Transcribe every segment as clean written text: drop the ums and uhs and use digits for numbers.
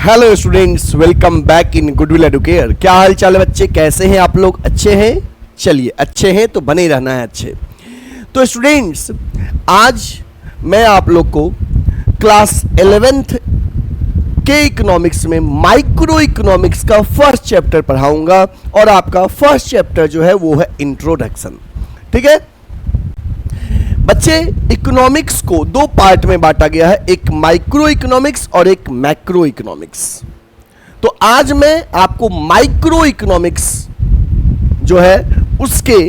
Hello students, welcome back in goodwill Educare. क्या हाल चाल है बच्चे, कैसे हैं आप लोग? अच्छे हैं? चलिए, अच्छे हैं तो बने रहना है अच्छे। तो स्टूडेंट्स, आज मैं आप लोग को क्लास 11th के इकोनॉमिक्स में माइक्रो इकोनॉमिक्स का फर्स्ट चैप्टर पढ़ाऊंगा और आपका फर्स्ट चैप्टर जो है वो है इंट्रोडक्शन। ठीक है बच्चे, इकोनॉमिक्स को दो पार्ट में बांटा गया है, एक माइक्रो इकोनॉमिक्स और एक मैक्रो इकोनॉमिक्स। तो आज मैं आपको माइक्रो इकोनॉमिक्स जो है उसके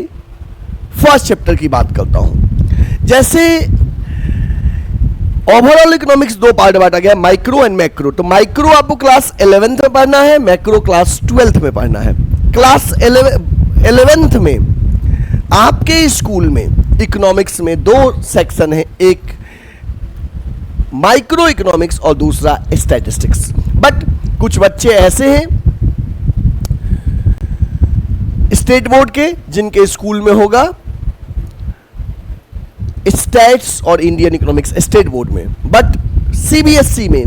फर्स्ट चैप्टर की बात करता हूं। जैसे ओवरऑल इकोनॉमिक्स दो पार्ट बांटा गया है, माइक्रो एंड मैक्रो। तो माइक्रो आपको क्लास 11th में पढ़ना है, मैक्रो क्लास 12th में पढ़ना है। क्लास 11th में आपके स्कूल में इकोनॉमिक्स में दो सेक्शन है, एक माइक्रो इकोनॉमिक्स और दूसरा स्टैटिस्टिक्स। बट कुछ बच्चे ऐसे हैं स्टेट बोर्ड के जिनके स्कूल में होगा स्टैट्स और इंडियन इकोनॉमिक्स स्टेट बोर्ड में, बट सीबीएसई में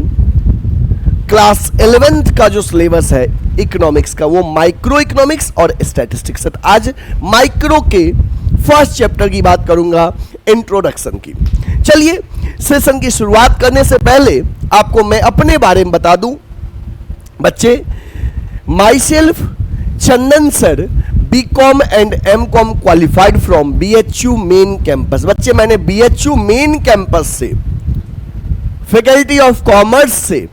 क्लास 11th का जो सिलेबस है इकोनॉमिक्स का वो माइक्रो इकोनॉमिक्स और स्टैटिस्टिक्स है। आज माइक्रो के फर्स्ट चैप्टर की बात करूंगा, इंट्रोडक्शन की। चलिए, सेशन की शुरुआत करने से पहले आपको मैं अपने बारे में बता दूं। बच्चे, myself Chandan sir, BCom and MCom qualified from BHU main campus. बच्चे, मैंने बीएचयू मेन कैंपस से फैकल्टी ऑफ कॉमर्स से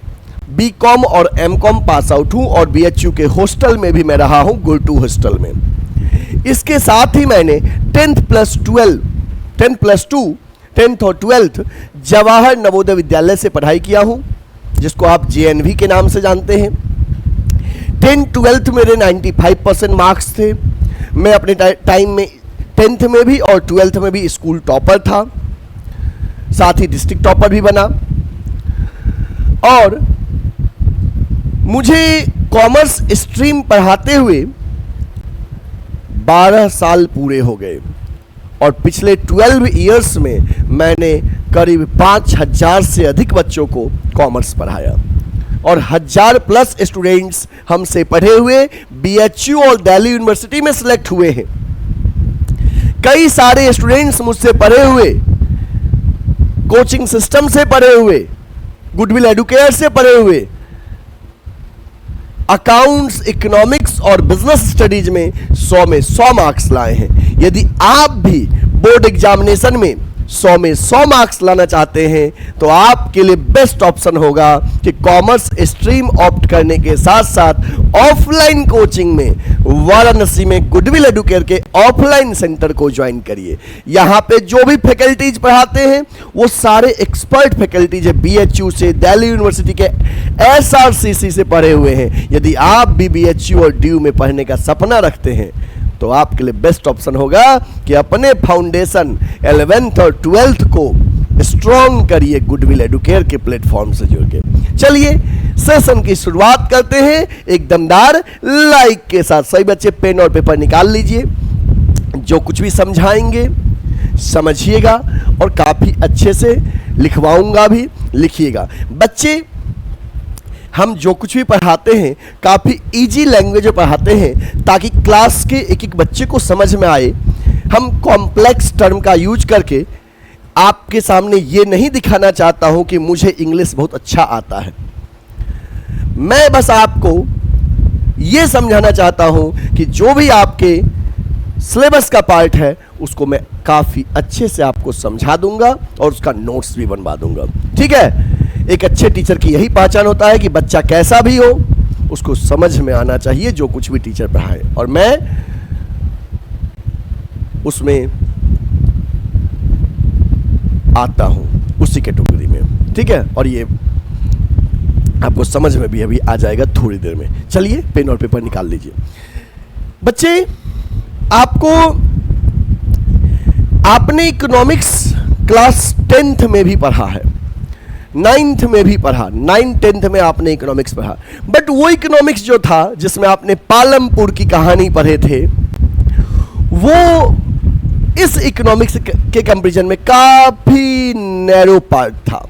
बीकॉम और एमकॉम पास आउट हूं और बीएचयू के हॉस्टल में भी मैं रहा हूं, गुरटू हॉस्टल में। इसके साथ ही मैंने 10th और 12th जवाहर नवोदय विद्यालय से पढ़ाई किया हूं, जिसको आप जेएनवी के नाम से जानते हैं। 10th-12th मेरे 95% मार्क्स थे। मैं अपने टाइम में 10th में भी और 12th में भी स्कूल टॉपर था, साथ ही डिस्ट्रिक्ट टॉपर भी बना। और मुझे कॉमर्स स्ट्रीम पढ़ाते हुए 12 साल पूरे हो गए और पिछले 12 इयर्स में मैंने करीब 5000 से अधिक बच्चों को कॉमर्स पढ़ाया और 1000+ स्टूडेंट्स हमसे पढ़े हुए बीएचयू और दिल्ली यूनिवर्सिटी में सिलेक्ट हुए हैं। कई सारे स्टूडेंट्स मुझसे पढ़े हुए, कोचिंग सिस्टम से पढ़े हुए, गुडविल एडुकेयर से पढ़े हुए, अकाउंट्स, इकोनॉमिक्स और बिजनेस स्टडीज में 100 में 100 मार्क्स लाए हैं। यदि आप भी बोर्ड एग्जामिनेशन में 100 में 100 मार्क्स लाना चाहते हैं तो आपके लिए बेस्ट ऑप्शन होगा कि कॉमर्स स्ट्रीम ऑप्ट करने के साथ साथ ऑफलाइन कोचिंग में वाराणसी में गुडविल एडुकेयर के ऑफलाइन सेंटर को ज्वाइन करिए। यहाँ पे जो भी फैकल्टीज पढ़ाते हैं वो सारे एक्सपर्ट फैकल्टीज है, बीएचयू से, दिल्ली यूनिवर्सिटी के एसआरसीसी से पढ़े हुए हैं। यदि आप भी बीएचयू और डीयू में पढ़ने का सपना रखते हैं तो आपके लिए बेस्ट ऑप्शन होगा कि अपने फाउंडेशन 11th और 12th को स्ट्रॉन्ग करिए गुडविल एडुकेयर के प्लेटफॉर्म से जुड़ के। चलिए, सेशन की शुरुआत करते हैं एक दमदार लाइक के साथ। सही बच्चे, पेन और पेपर निकाल लीजिए। जो कुछ भी समझाएंगे समझिएगा और काफी अच्छे से लिखवाऊंगा भी, लिखिएगा। बच्चे, हम जो कुछ भी पढ़ाते हैं काफ़ी इजी लैंग्वेज में पढ़ाते हैं ताकि क्लास के एक एक बच्चे को समझ में आए। हम कॉम्प्लेक्स टर्म का यूज करके आपके सामने ये नहीं दिखाना चाहता हूं कि मुझे इंग्लिश बहुत अच्छा आता है। मैं बस आपको ये समझाना चाहता हूं कि जो भी आपके सिलेबस का पार्ट है उसको मैं काफ़ी अच्छे से आपको समझा दूंगा और उसका नोट्स भी बनवा दूंगा। ठीक है, एक अच्छे टीचर की यही पहचान होता है कि बच्चा कैसा भी हो उसको समझ में आना चाहिए जो कुछ भी टीचर पढ़ाए, और मैं उसमें आता हूं उसी कैटेगरी में। ठीक है, और ये आपको समझ में भी अभी आ जाएगा थोड़ी देर में। चलिए, पेन और पेपर निकाल लीजिए। बच्चे, आपने इकोनॉमिक्स क्लास 10th में भी पढ़ा है, 9th में भी पढ़ा, 9th 10th में आपने इकोनॉमिक्स पढ़ा। बट वो इकोनॉमिक्स जो था जिसमें आपने पालमपुर की कहानी पढ़े थे वो इस इकोनॉमिक्स के कंपैरिजन में काफी नैरो पार्ट था,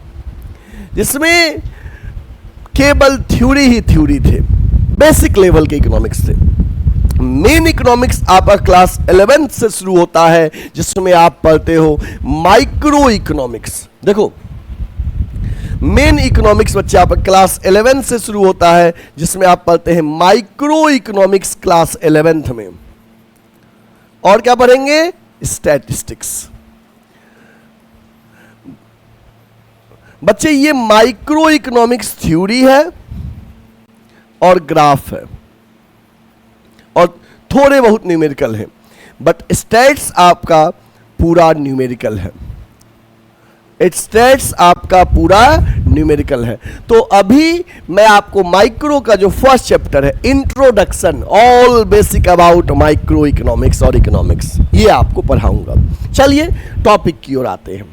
जिसमें केवल थ्योरी ही थ्योरी थे, बेसिक लेवल के इकोनॉमिक्स थे। मेन इकोनॉमिक्स आपका क्लास 11 से शुरू होता है, जिसमें आप पढ़ते हो माइक्रो इकोनॉमिक्स। देखो, मेन इकोनॉमिक्स बच्चे आपका क्लास 11 से शुरू होता है, जिसमें आप पढ़ते हैं माइक्रो इकोनॉमिक्स क्लास 11th में। और क्या पढ़ेंगे? स्टैटिस्टिक्स। बच्चे ये माइक्रो इकोनॉमिक्स थ्योरी है और ग्राफ है और थोड़े बहुत न्यूमेरिकल है, बट स्टैट्स आपका पूरा न्यूमेरिकल है। स्टैट्स आपका पूरा न्यूमेरिकल है। तो अभी मैं आपको माइक्रो का जो फर्स्ट चैप्टर है, introduction, all basic about micro economics और इकोनॉमिक्स, ये आपको पढ़ाऊंगा। चलिए टॉपिक की ओर आते हैं।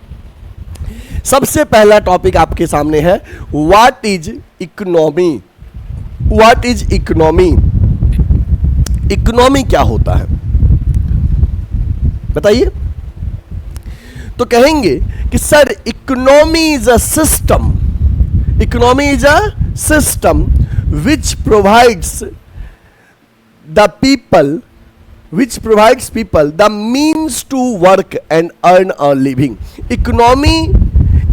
सबसे पहला टॉपिक आपके सामने है, what is economy. What is economy? Economy क्या होता है बताइए? तो कहेंगे कि sir economy is a system, economy is a system which provides the people, which provides people the means to work and earn a living। Economy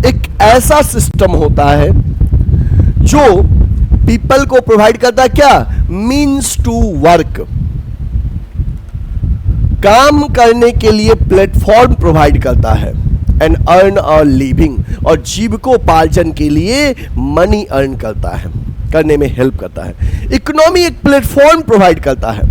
एक ऐसा system होता है जो पीपल को प्रोवाइड करता है क्या? मीन्स टू वर्क, काम करने के लिए प्लेटफॉर्म प्रोवाइड करता है, एंड अर्न अ लिविंग, और जीविकोपार्जन के लिए मनी अर्न करता है, करने में हेल्प करता है। इकोनॉमी एक प्लेटफॉर्म प्रोवाइड करता है।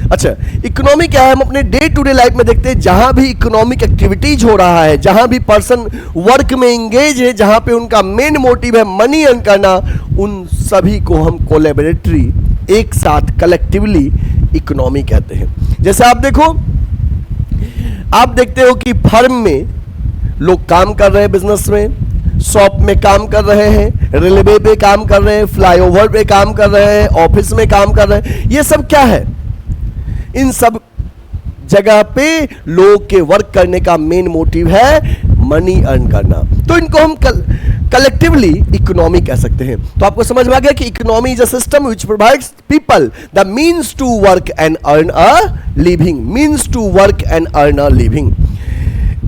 अच्छा, इकोनॉमी क्या है? हम अपने डे टू डे लाइफ में देखते हैं, जहां भी इकोनॉमिक एक्टिविटीज हो रहा है, जहां भी पर्सन वर्क में एंगेज है, जहां पे उनका मेन मोटिव है मनी अर्न करना, उन सभी को हम कोलैबोरेटरी, एक साथ, कलेक्टिवली इकोनॉमी कहते हैं। जैसे आप देखो, आप देखते हो कि फर्म में लोग काम कर रहे हैं, बिजनेस में, शॉप में काम कर रहे हैं, रेलवे पे काम कर रहे हैं, फ्लाईओवर पे काम कर रहे हैं, ऑफिस में काम कर रहे हैं। ये सब क्या है? इन सब जगह पे लोग के वर्क करने का मेन मोटिव है मनी अर्न करना, तो इनको हम कलेक्टिवली इकोनॉमी कह सकते हैं। तो आपको समझ में आ गया कि economy is a system which provides people the means to work and earn a living, means to work and earn a living.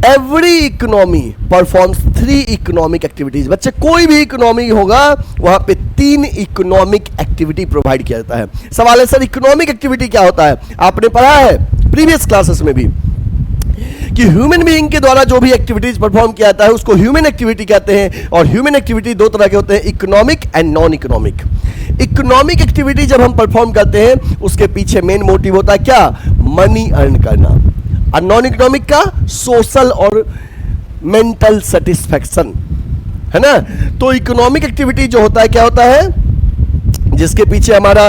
Every economy performs 3 economic activities. बच्चे, कोई भी इकोनॉमी होगा वहां पे 3 इकोनॉमिक एक्टिविटी प्रोवाइड किया जाता है। सवाल है, सर इकोनॉमिक एक्टिविटी क्या होता है? आपने पढ़ा है प्रीवियस क्लासेस में भी कि ह्यूमन बीइंग के द्वारा जो भी एक्टिविटीज परफॉर्म किया जाता है उसको ह्यूमन एक्टिविटी कहते हैं। और ह्यूमन एक्टिविटी 2 तरह के होते हैं, economic and non economic. Economic activity जब हम परफॉर्म करते हैं उसके पीछे मेन मोटिव होता है क्या? मनी अर्न करना। और नॉन इकोनॉमिक का सोशल और मेंटल सेटिस्फैक्शन, है ना। तो इकोनॉमिक एक्टिविटी जो होता है क्या होता है? जिसके पीछे हमारा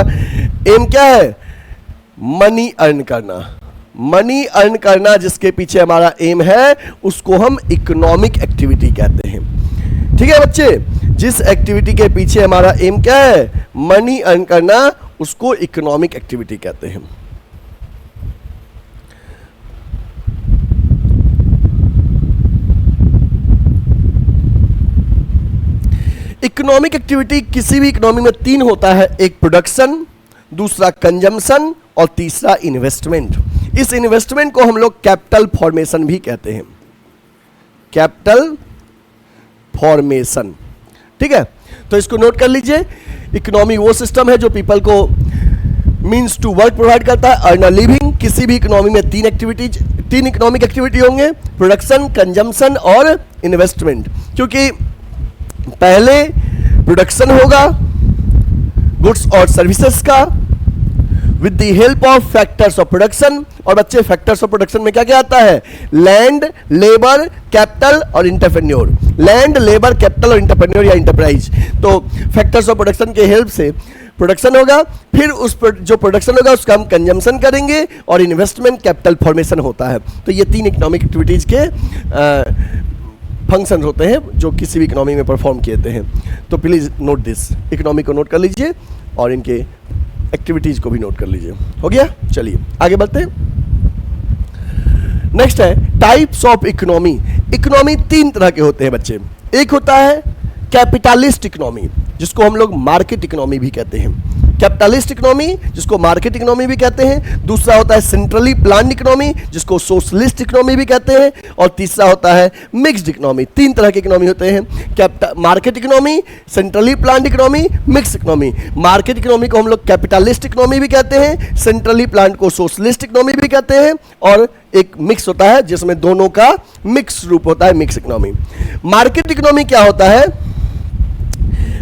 एम क्या है? मनी अर्न करना। मनी अर्न करना जिसके पीछे हमारा एम है, उसको हम इकोनॉमिक एक्टिविटी कहते हैं। ठीक है बच्चे, जिस एक्टिविटी के पीछे हमारा एम क्या है? मनी अर्न करना, उसको इकोनॉमिक एक्टिविटी कहते हैं। इकोनॉमिक एक्टिविटी किसी भी इकोनॉमी में 3 होता है, एक प्रोडक्शन, दूसरा कंजम्पशन और तीसरा इन्वेस्टमेंट। इस इन्वेस्टमेंट को हम लोग कैपिटल फॉर्मेशन भी कहते हैं, कैपिटल फॉर्मेशन। ठीक है, तो इसको नोट कर लीजिए। इकोनॉमी वो सिस्टम है जो पीपल को मीन्स टू वर्क प्रोवाइड करता है, अर्न अ लिविंग। किसी भी इकोनॉमी में 3 इकोनॉमिक एक्टिविटी होंगे, प्रोडक्शन, कंजम्पशन और इन्वेस्टमेंट। क्योंकि पहले प्रोडक्शन होगा गुड्स और सर्विसेज का with the help of factors of production. और बच्चे, फैक्टर्स ऑफ प्रोडक्शन में क्या क्या आता है? लैंड, लेबर, कैपिटल और इंटरप्रेन्योर। लैंड, लेबर, कैपिटल और इंटरप्रेन्योर या इंटरप्राइज। तो फैक्टर्स ऑफ प्रोडक्शन के हेल्प से प्रोडक्शन होगा, फिर उस जो प्रोडक्शन होगा उसका हम कंजम्पशन करेंगे, और इन्वेस्टमेंट कैपिटल फॉर्मेशन होता है। तो ये 3 इकोनॉमिक एक्टिविटीज के फंक्शन होते हैं जो किसी भी इकोनॉमी में परफॉर्म किए जाते हैं। तो प्लीज नोट दिस, इकोनॉमी को नोट कर लीजिए और इनके एक्टिविटीज को भी नोट कर लीजिए। हो गया? चलिए आगे बढ़ते हैं। नेक्स्ट है टाइप्स ऑफ इकोनॉमी। इकोनॉमी 3 तरह के होते हैं बच्चे। एक होता है कैपिटलिस्ट इकोनॉमी। जिसको हम लोग मार्केट इकोनॉमी भी कहते हैं, कैपिटलिस्ट इकोनॉमी जिसको मार्केट इकोनॉमी भी कहते हैं, दूसरा होता है सेंट्रली प्लान्ड इकोनॉमी जिसको सोशलिस्ट इकोनॉमी भी कहते हैं, और तीसरा होता है मिक्स्ड इकोनॉमी। तीन तरह की इकोनॉमी होते हैं, market economy, centrally planned economy, mix economy. Market economy को हम लोग कैपिटलिस्ट इकोनॉमी भी कहते हैं, सेंट्रली प्लान्ड को सोशलिस्ट इकोनॉमी भी कहते हैं, और एक मिक्स होता है जिसमें दोनों का मिक्स रूप होता है, मिक्स इकोनॉमी। मार्केट इकोनॉमी क्या होता है?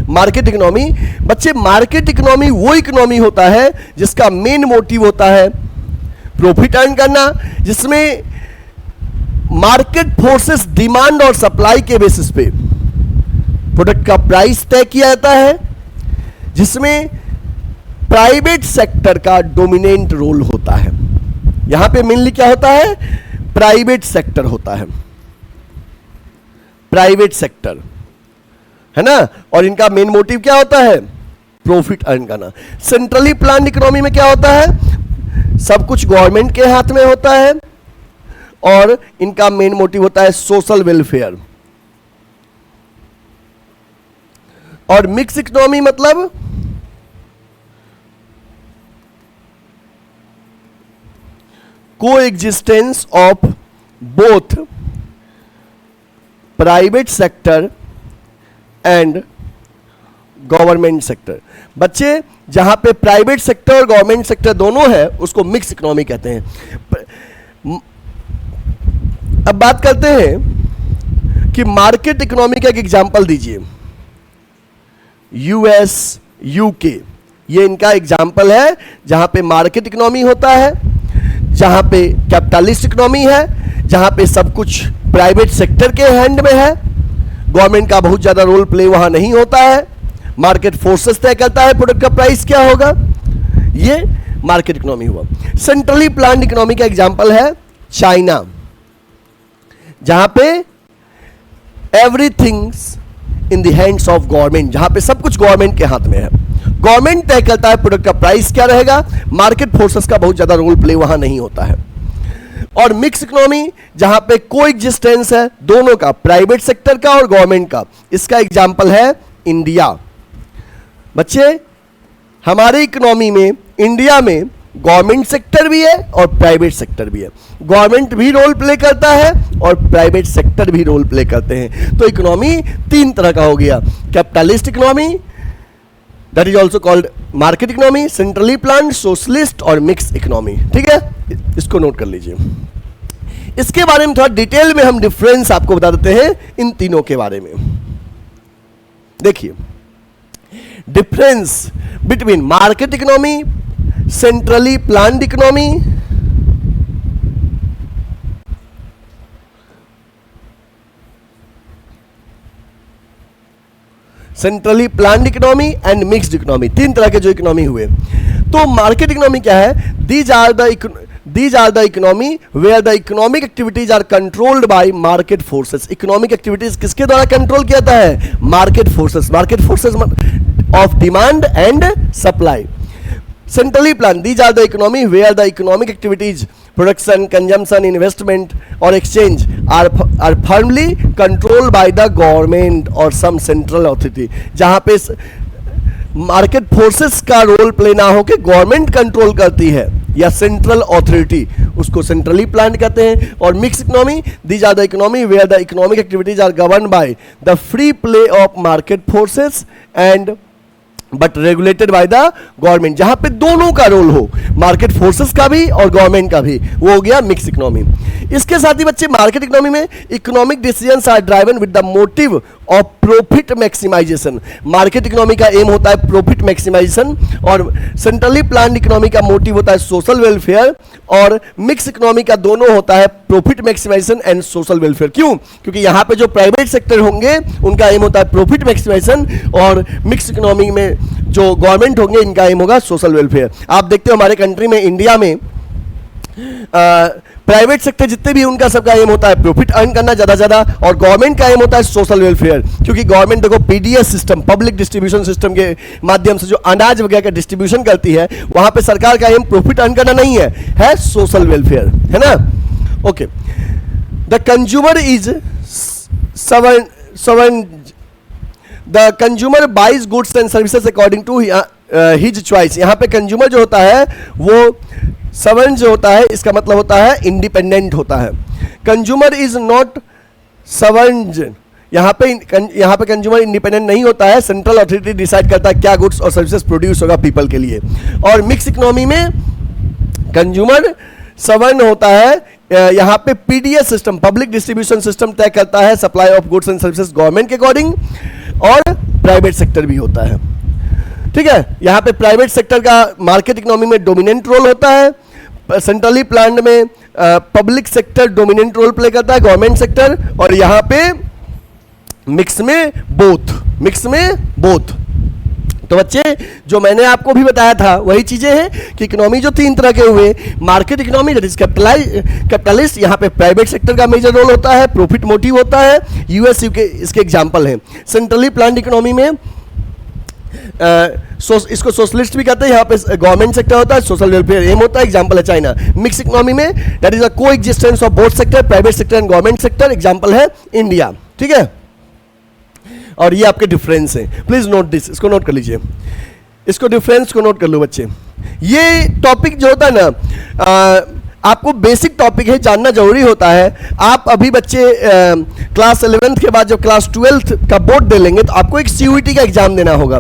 मार्केट इकोनॉमी बच्चे, मार्केट इकोनॉमी वो इकोनॉमी होता है जिसका मेन मोटिव होता है प्रॉफिट अर्न करना, जिसमें मार्केट फोर्सेस डिमांड और सप्लाई के बेसिस पे प्रोडक्ट का प्राइस तय किया जाता है, जिसमें प्राइवेट सेक्टर का डोमिनेंट रोल होता है। यहां पे मेनली क्या होता है? प्राइवेट सेक्टर होता है, प्राइवेट सेक्टर, है ना। और इनका मेन मोटिव क्या होता है? प्रॉफिट अर्न करना। सेंट्रली प्लान्ड इकोनॉमी में क्या होता है? सब कुछ गवर्नमेंट के हाथ में होता है और इनका मेन मोटिव होता है सोशल वेलफेयर। और मिक्स इकोनॉमी मतलब coexistence of both private sector and government sector. बच्चे, जहां पे प्राइवेट सेक्टर और गवर्नमेंट सेक्टर दोनों है उसको मिक्स इकोनॉमी कहते हैं। अब बात करते हैं कि मार्केट इकोनॉमी का एक एग्जांपल दीजिए। यूएस, यूके, ये इनका एग्जांपल है जहां पे मार्केट इकोनॉमी होता है, जहां पे कैपिटलिस्ट इकोनॉमी है, जहां पे सब कुछ प्राइवेट सेक्टर के हैंड में है, गवर्नमेंट का बहुत ज्यादा रोल प्ले वहां नहीं होता है, मार्केट फोर्सेस तय करता है प्रोडक्ट का प्राइस क्या होगा। ये मार्केट इकोनॉमी हुआ। सेंट्रली प्लान्ड इकोनॉमी का एग्जांपल है चाइना, जहां पे everything's in the hands of government, जहां पे सब कुछ गवर्नमेंट के हाथ में है, गवर्नमेंट तय करता है प्रोडक्ट का प्राइस क्या रहेगा, मार्केट फोर्सेस का बहुत ज्यादा रोल प्ले वहां नहीं होता है। और मिक्स इकोनॉमी जहां पे कोएग्जिस्टेंस है दोनों का, प्राइवेट सेक्टर का और गवर्नमेंट का, इसका एग्जांपल है इंडिया। बच्चे, हमारे इकोनॉमी में, इंडिया में गवर्नमेंट सेक्टर भी है और प्राइवेट सेक्टर भी है, गवर्नमेंट भी रोल प्ले करता है और प्राइवेट सेक्टर भी रोल प्ले करते हैं। तो इकोनॉमी तीन तरह का हो गया, capitalist economy, that is also called market economy, centrally planned, socialist और मिक्स इकोनॉमी। ठीक है, इसको नोट कर लीजिए। इसके बारे में थोड़ा डिटेल में हम डिफरेंस आपको बता देते हैं इन तीनों के बारे में। देखिए, difference between market economy, centrally planned economy, centrally planned economy and mixed economy, तीन तरह के जो इकोनॉमी हुए। तो मार्केट इकोनॉमी क्या है? These are the economy where the economic activities are controlled by market forces. Economic activities किसके द्वारा कंट्रोल किया जाता है? Market forces. Market forces of demand and supply. Centrally plan, these are the economy where the economic activities, production, consumption, investment और exchange are firmly controlled by the government और some central authority. जहां पे market forces का role play ना हो के government control करती है या सेंट्रल अथॉरिटी, उसको सेंट्रली प्लान कहते हैं। और mix economy, these are the economy where the economic activities are govern by the free play of market forces and but regulated by the government, जहां पे दोनों का रोल हो, मार्केट फोर्सेस का भी और गवर्नमेंट का भी, वो हो गया मिक्स इकोनॉमी। इसके साथ ही बच्चे, मार्केट इकोनॉमी में economic decisions are driven with the motive of profit maximisation. Market economy का एम होता है प्रॉफिट मैक्सिमाइजेशन और सेंट्रली प्लान्ड इकोनॉमी का मोटिव होता है सोशल वेलफेयर, और मिक्स इकोनॉमी का दोनों होता है profit maximisation and social welfare. क्यों? क्योंकि यहां पे जो प्राइवेट सेक्टर होंगे उनका एम होता है प्रॉफिट मैक्सिमाइजेशन, और मिक्स इकोनॉमी में जो गवर्नमेंट होंगे इनका एम होगा सोशल वेलफेयर। आप देखते हो हमारे कंट्री में, इंडिया में प्राइवेट सेक्टर जितने भी उनका सबका एम होता है प्रॉफिट अर्न करना ज्यादा ज्यादा, और गवर्नमेंट का एम होता है सोशल वेलफेयर। क्योंकि गवर्नमेंट देखो PDS system, public distribution system के माध्यम से जो अनाज वगैरह का डिस्ट्रीब्यूशन करती है, वहां पे सरकार का एम प्रॉफिट अर्न करना नहीं है सोशल वेलफेयर, है ना। Okay, the consumer is the consumer buys goods and services according to his choice. यहाँ पे कंज्यूमर जो होता है वो सवर्न जो होता है, इसका मतलब होता है इंडिपेंडेंट होता है। कंज्यूमर इज नॉट सवर्न, यहाँ पे कंज्यूमर इंडिपेंडेंट नहीं होता है, सेंट्रल अथॉरिटी डिसाइड करता है क्या गुड्स और सर्विसेज प्रोड्यूस होगा पीपल के लिए। और मिक्स इकोनॉमी में कंज्यूमर सवर्न होता है, यहाँ पे PDS system, public distribution system तय करता है supply of goods and services government के अकॉर्डिंग, और प्राइवेट सेक्टर भी होता है। ठीक है, यहाँ पे प्राइवेट सेक्टर का मार्केट इकोनॉमी में डोमिनेंट रोल होता है, सेंट्रली प्लान्ड में public sector dominant role play करता है, गवर्नमेंट सेक्टर, और यहाँ पे मिक्स में बोथ। तो बच्चे जो मैंने आपको भी बताया था वही चीजें हैं कि इकोनॉमी जो तीन तरह के हुए, market economy that is capitalist, यहाँ पे प्राइवेट सेक्टर का मेजर रोल होता है, प्रॉफिट मोटिव होता है, यूएस यूके इसके एग्जांपल हैं। सेंट्रली प्लान्ड इकोनॉमी में इसको सोशलिस्ट भी कहते हैं, यहाँ पे गवर्नमेंट सेक्टर होता है, सोशल वेलफेयर एम होता है, एग्जांपल है चाइना। मिक्स इकोनॉमी में दैट इज अ को existence of both sector, private sector and government sector, example है इंडिया। ठीक है, और ये आपके डिफरेंस हैं, प्लीज नोट दिस, इसको नोट कर लीजिए, इसको डिफरेंस को नोट कर लो बच्चे। ये टॉपिक जो होता है ना आपको बेसिक टॉपिक है, जानना जरूरी होता है। आप अभी बच्चे क्लास 11th के बाद जब क्लास 12th का बोर्ड दे लेंगे तो आपको एक सीयूईटी का एग्जाम देना होगा,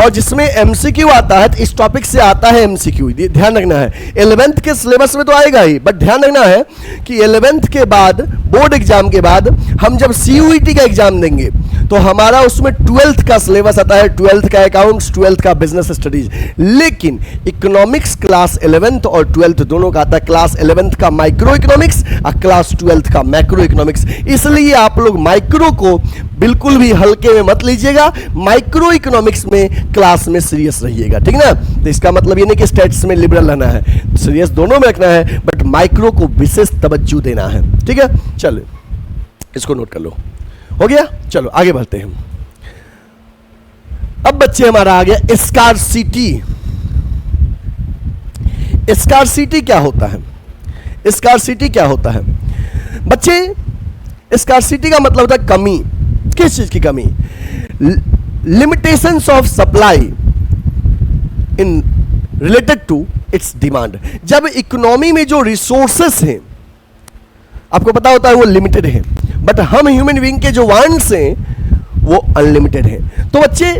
और जिसमें एमसीक्यू आता है, तो इस टॉपिक से आता है एमसीक्यू, ध्यान रखना है। 11th के सिलेबस में तो आएगा ही, बट ध्यान रखना है कि 11th के बाद बोर्ड एग्जाम के बाद हम जब सीयूईटी का एग्जाम देंगे तो हमारा उसमें 12th का सिलेबस आता है, 12th का अकाउंट्स, 12th का बिजनेस स्टडीज। लेकिन इकोनॉमिक्स क्लास 11th और 12th दोनों का आता है, क्लास 11th का माइक्रो इकोनॉमिक्स और क्लास 12th का मैक्रो इकोनॉमिक्स। इसलिए आप लोग माइक्रो को बिल्कुल भी हल्के में मत लीजिएगा, माइक्रो इकोनॉमिक्स में क्लास में सीरियस रहिएगा, ठीक ना। तो इसका मतलब ये नहीं कि स्टेट्स में लिबरल रहना है, सीरियस दोनों में रखना है, बट माइक्रो को विशेष तवज्जो देना है, ठीक है। चलो इसको नोट कर लो, हो गया। चलो आगे बढ़ते हैं। अब बच्चे हमारा आ गया स्कार्सिटी। स्कार्सिटी क्या होता है? स्कार्सिटी क्या होता है बच्चे? स्कार्सिटी का मतलब होता है कमी। किस चीज की कमी? Limitations of supply in related to its demand. जब इकोनॉमी में जो रिसोर्सेस हैं आपको पता होता है वो लिमिटेड है, बट हम ह्यूमन बीइंग के जो वांट्स हैं वो अनलिमिटेड हैं। तो बच्चे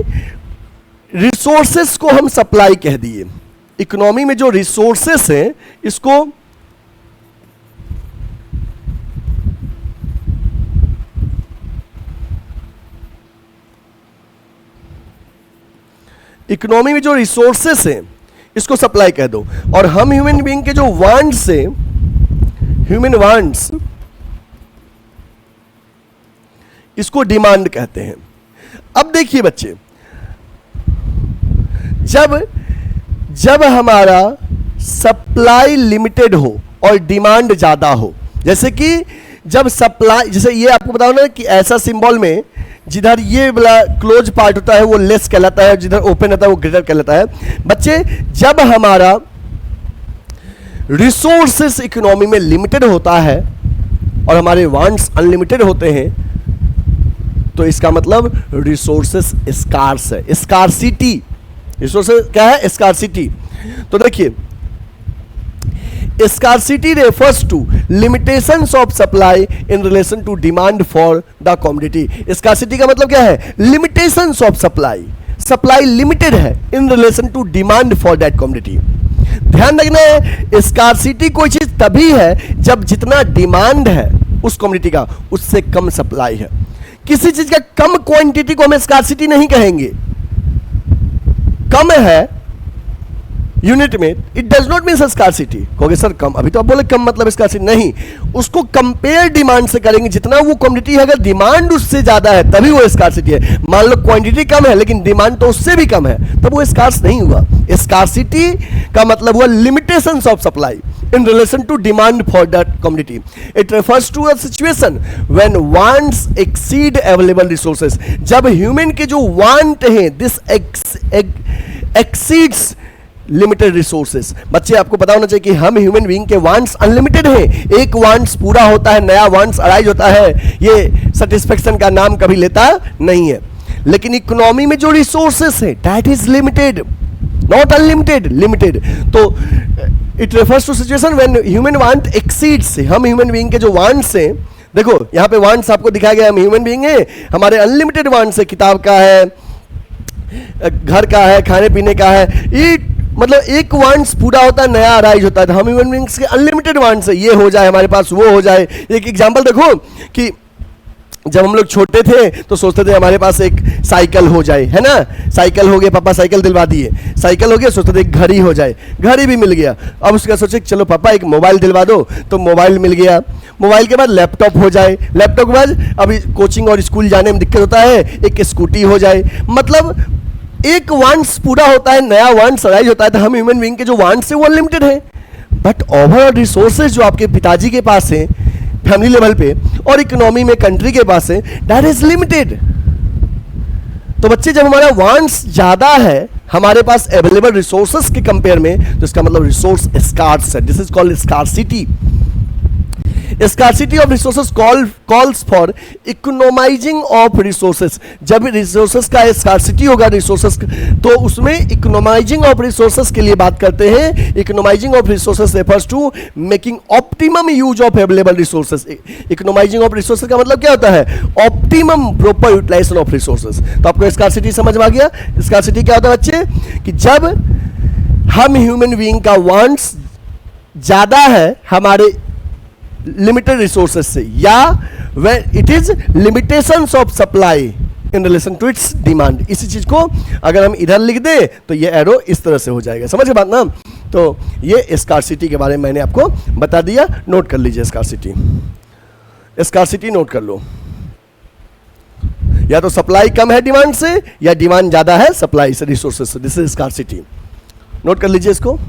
रिसोर्सेस को हम सप्लाई कह दिए। इकोनॉमी में जो रिसोर्सेस हैं इसको इकोनॉमी में जो रिसोर्सेस हैं इसको सप्लाई कह दो, और हम ह्यूमन बीइंग के जो वांट्स हैं, ह्यूमन वांट्स, इसको डिमांड कहते हैं। अब देखिए बच्चे, जब हमारा सप्लाई लिमिटेड हो और डिमांड ज्यादा हो, जैसे कि जब सप्लाई, जैसे ये आपको बताओ ना कि ऐसा सिंबल में जिधर ये वाला क्लोज पार्ट होता है वो लेस कहलाता है, जिधर ओपन होता है वो ग्रेटर कहलाता है। बच्चे जब हमारा रिसोर्सेस इकोनॉमी में लिमिटेड होता है और हमारे वांट्स अनलिमिटेड होते हैं तो इसका मतलब रिसोर्सेस स्कार्स है, स्कार्सिटी। रिसोर्सेस क्या है? स्कार्सिटी। तो देखिए scarcity refers to limitations of supply in relation to demand for the commodity। scarcity का मतलब क्या है? limitations of supply, supply limited है in relation to demand for that commodity। ध्यान रखना है scarcity कोई चीज तभी है जब जितना डिमांड है उस कमोडिटी का उससे कम सप्लाई है। किसी चीज का कम क्वांटिटी को हम scarcity नहीं कहेंगे। कम है यूनिट में, it does not mean scarcity. कहोगे सर कम, अभी तो आप बोले कम मतलब स्कार्सिटी नहीं, उसको कंपेयर डिमांड से करेंगे। जितना वो क्वांटिटी है अगर डिमांड उससे ज्यादा है तभी वो स्कार्सिटी है। मान लो क्वांटिटी कम है लेकिन डिमांड तो उससे भी कम है, तब वो स्कार्स नहीं हुआ। स्कार्सिटी का मतलब हुआ limitations of supply in relation to demand for that commodity. It refers to a situation when wants exceed available resources। जब ह्यूमन के जो वांट हैं दिस exceeds लिमिटेड रिसोर्सेस। बच्चे आपको पता होना चाहिए कि हम ह्यूमन बीइंग के वांट्स अनलिमिटेड हैं। एक वांट्स पूरा होता है, नया वांट्स अराइज होता है, ये सेटिस्फेक्शन का नाम कभी लेता नहीं है। लेकिन इकोनॉमी में जो रिसोर्सेस है that is limited, not unlimited, limited. तो it refers to situation when human want exceeds, हम ह्यूमन बीइंग के जो वांट्स हैं, देखो यहाँ पे वांट्स आपको दिखाया गया, हम ह्यूमन बीइंग हैं, हमारे अनलिमिटेड वांट्स है, किताब का है, घर का है, खाने पीने का है, ईट, मतलब एक वांट्स पूरा होता है, नया अराइज होता है। तो हम ह्यूमन बीइंग्स के अनलिमिटेड वांट्स है, ये हो जाए हमारे पास, वो हो जाए। एक एग्जांपल देखो कि जब हम लोग छोटे थे तो सोचते थे हमारे पास एक साइकिल हो जाए, है ना, साइकिल हो गया, पापा साइकिल दिलवा दिए, साइकिल हो गया, सोचते थे एक घड़ी हो जाए, घड़ी भी मिल गया। अब उसका सोचे चलो पापा एक मोबाइल दिलवा दो, तो मोबाइल मिल गया, मोबाइल के बाद लैपटॉप हो जाए, लैपटॉप के बाद अभी कोचिंग और स्कूल जाने में दिक्कत होता है, एक स्कूटी हो जाए। मतलब एक वांट्स पूरा होता है, नया वांट्स अराइज होता है। तो हम ह्यूमन बीइंग के जो वांट्स है वो अनलिमिटेड है, बट ओवरऑल रिसोर्सेज जो आपके पिताजी के पास है फैमिली लेवल पे और इकोनॉमी में कंट्री के पास है, दैट इज लिमिटेड। तो बच्चे जब हमारा वांट्स ज्यादा है हमारे पास अवेलेबल रिसोर्सेस के कंपेयर में, तो इसका मतलब रिसोर्स स्कार्स है, this is called scarcity. Scarcity of resources calls for economising of resources. जब रिसोर्सेस का स्कार्सिटी होगा रिसोर्सेस, तो उसमें इकोनोमाइजिंग ऑफ रिसोर्सेस के लिए बात करते हैं। Economising of resources refers to making optimum use of available resources. Economising of resources का मतलब क्या होता है? Optimum proper utilisation of resources. तो आपको स्कार्सिटी समझ में आ गया? स्कार्सिटी क्या होता है बच्चे? कि जब हम ह्यूमन बीइंग का वांट्स ज्यादा है हमारे लिमिटेड रिसोर्सेस से, या when it is limitations of supply in relation to its demand। इसी चीज को अगर हम इधर लिख दें तो ये एरो इस तरह से हो जाएगा। समझ गए बात ना? तो ये स्कार्सिटी के बारे में मैंने आपको बता दिया, नोट कर लीजिए स्कार्सिटी। स्कार्सिटी नोट कर लो, या तो सप्लाई कम है डिमांड से, या डिमांड ज्यादा है सप्लाई से, रिसोर्सेस से। This is scarcity. नोट कर लीजिए इसको।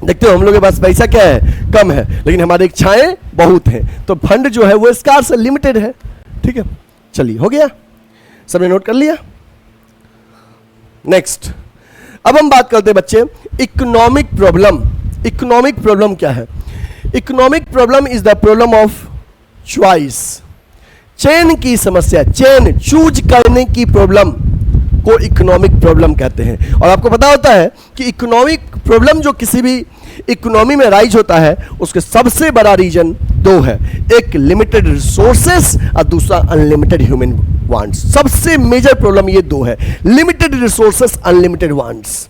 देखते हो हम लोग के पास पैसा क्या है? कम है, लेकिन हमारे इच्छाएं बहुत हैं, तो फंड जो है वो स्कार्स है, लिमिटेड है। ठीक है, चलिए हो गया, सबने नोट कर लिया। नेक्स्ट, अब हम बात करते हैं बच्चे इकोनॉमिक प्रॉब्लम। इकोनॉमिक प्रॉब्लम क्या है? Economic problem is the problem of choice. चयन की समस्या, चयन, चूज करने की प्रॉब्लम को इकोनॉमिक प्रॉब्लम कहते हैं। और आपको पता होता है कि इकोनॉमिक प्रॉब्लम जो किसी भी इकोनॉमी में राइज होता है उसके सबसे बड़ा रीजन दो है, एक लिमिटेड रिसोर्सेस और दूसरा अनलिमिटेड ह्यूमन वांट्स। सबसे मेजर प्रॉब्लम ये दो है, लिमिटेड रिसोर्सेस, अनलिमिटेड वांट्स।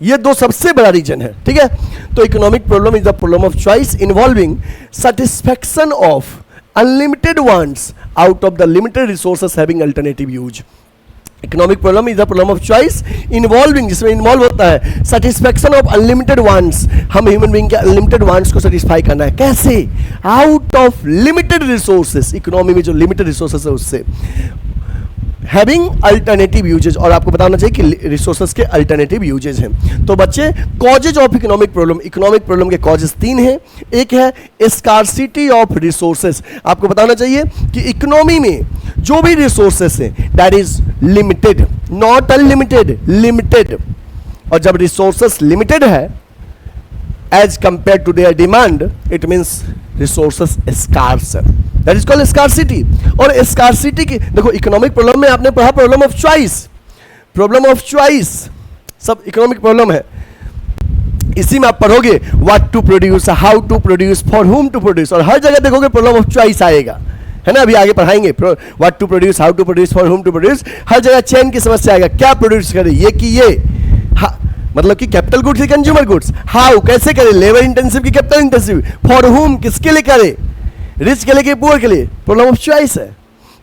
ये दो सबसे बड़ा रीजन है। ठीक है, तो economic problem is the problem of choice involving satisfaction of unlimited wants out of the limited resources having alternative use. Economic problem is the problem of choice involving, जिसमें involve होता है सेटिस्फैक्शन ऑफ अनलिमिटेड वांट्स। हम human being के unlimited wants को satisfy करना है, कैसे? Out of limited resources, economy में जो लिमिटेड रिसोर्सेस है उससे, हैविंग अल्टरनेटिव यूजेज। और आपको बताना चाहिए कि रिसोर्सेस के अल्टरनेटिव यूजेज हैं। तो बच्चे causes of economic problem, economic problem के कॉजेज तीन हैं। एक है स्कार्सिटी ऑफ रिसोर्सेस। आपको बताना चाहिए कि इकोनॉमी में जो भी रिसोर्सेस हैं that is limited, not unlimited, limited. और जब रिसोर्सेस लिमिटेड है as compare to their demand, it means resources scarce है, दैट इज कॉल्ड स्कार्सिटी। और स्कार्सिटी की देखो, इकोनॉमिक प्रॉब्लम में आपने पढ़ा problem of choice, problem of choice सब इकोनॉमिक प्रॉब्लम है। इसी में आप पढ़ोगे what to produce, how to produce, for whom to produce, और हर जगह देखोगे प्रॉब्लम ऑफ चॉइस आएगा, है ना? अभी आगे पढ़ाएंगे what to produce, how to produce, for whom to produce. हर जगह चेन की समस्या आएगा, क्या प्रोड्यूस करे, ये कि ये, मतलब कि कैपिटल गुड्स की कंज्यूमर गुड्स, हाउ कैसे करे, लेबर इंटेंसिव की कैपिटल इंटेंसिव, फॉर हुम किसके लिए करे, रिच के लिए कि पुअर के लिए, प्रॉब्लम ऑफ चॉइस है।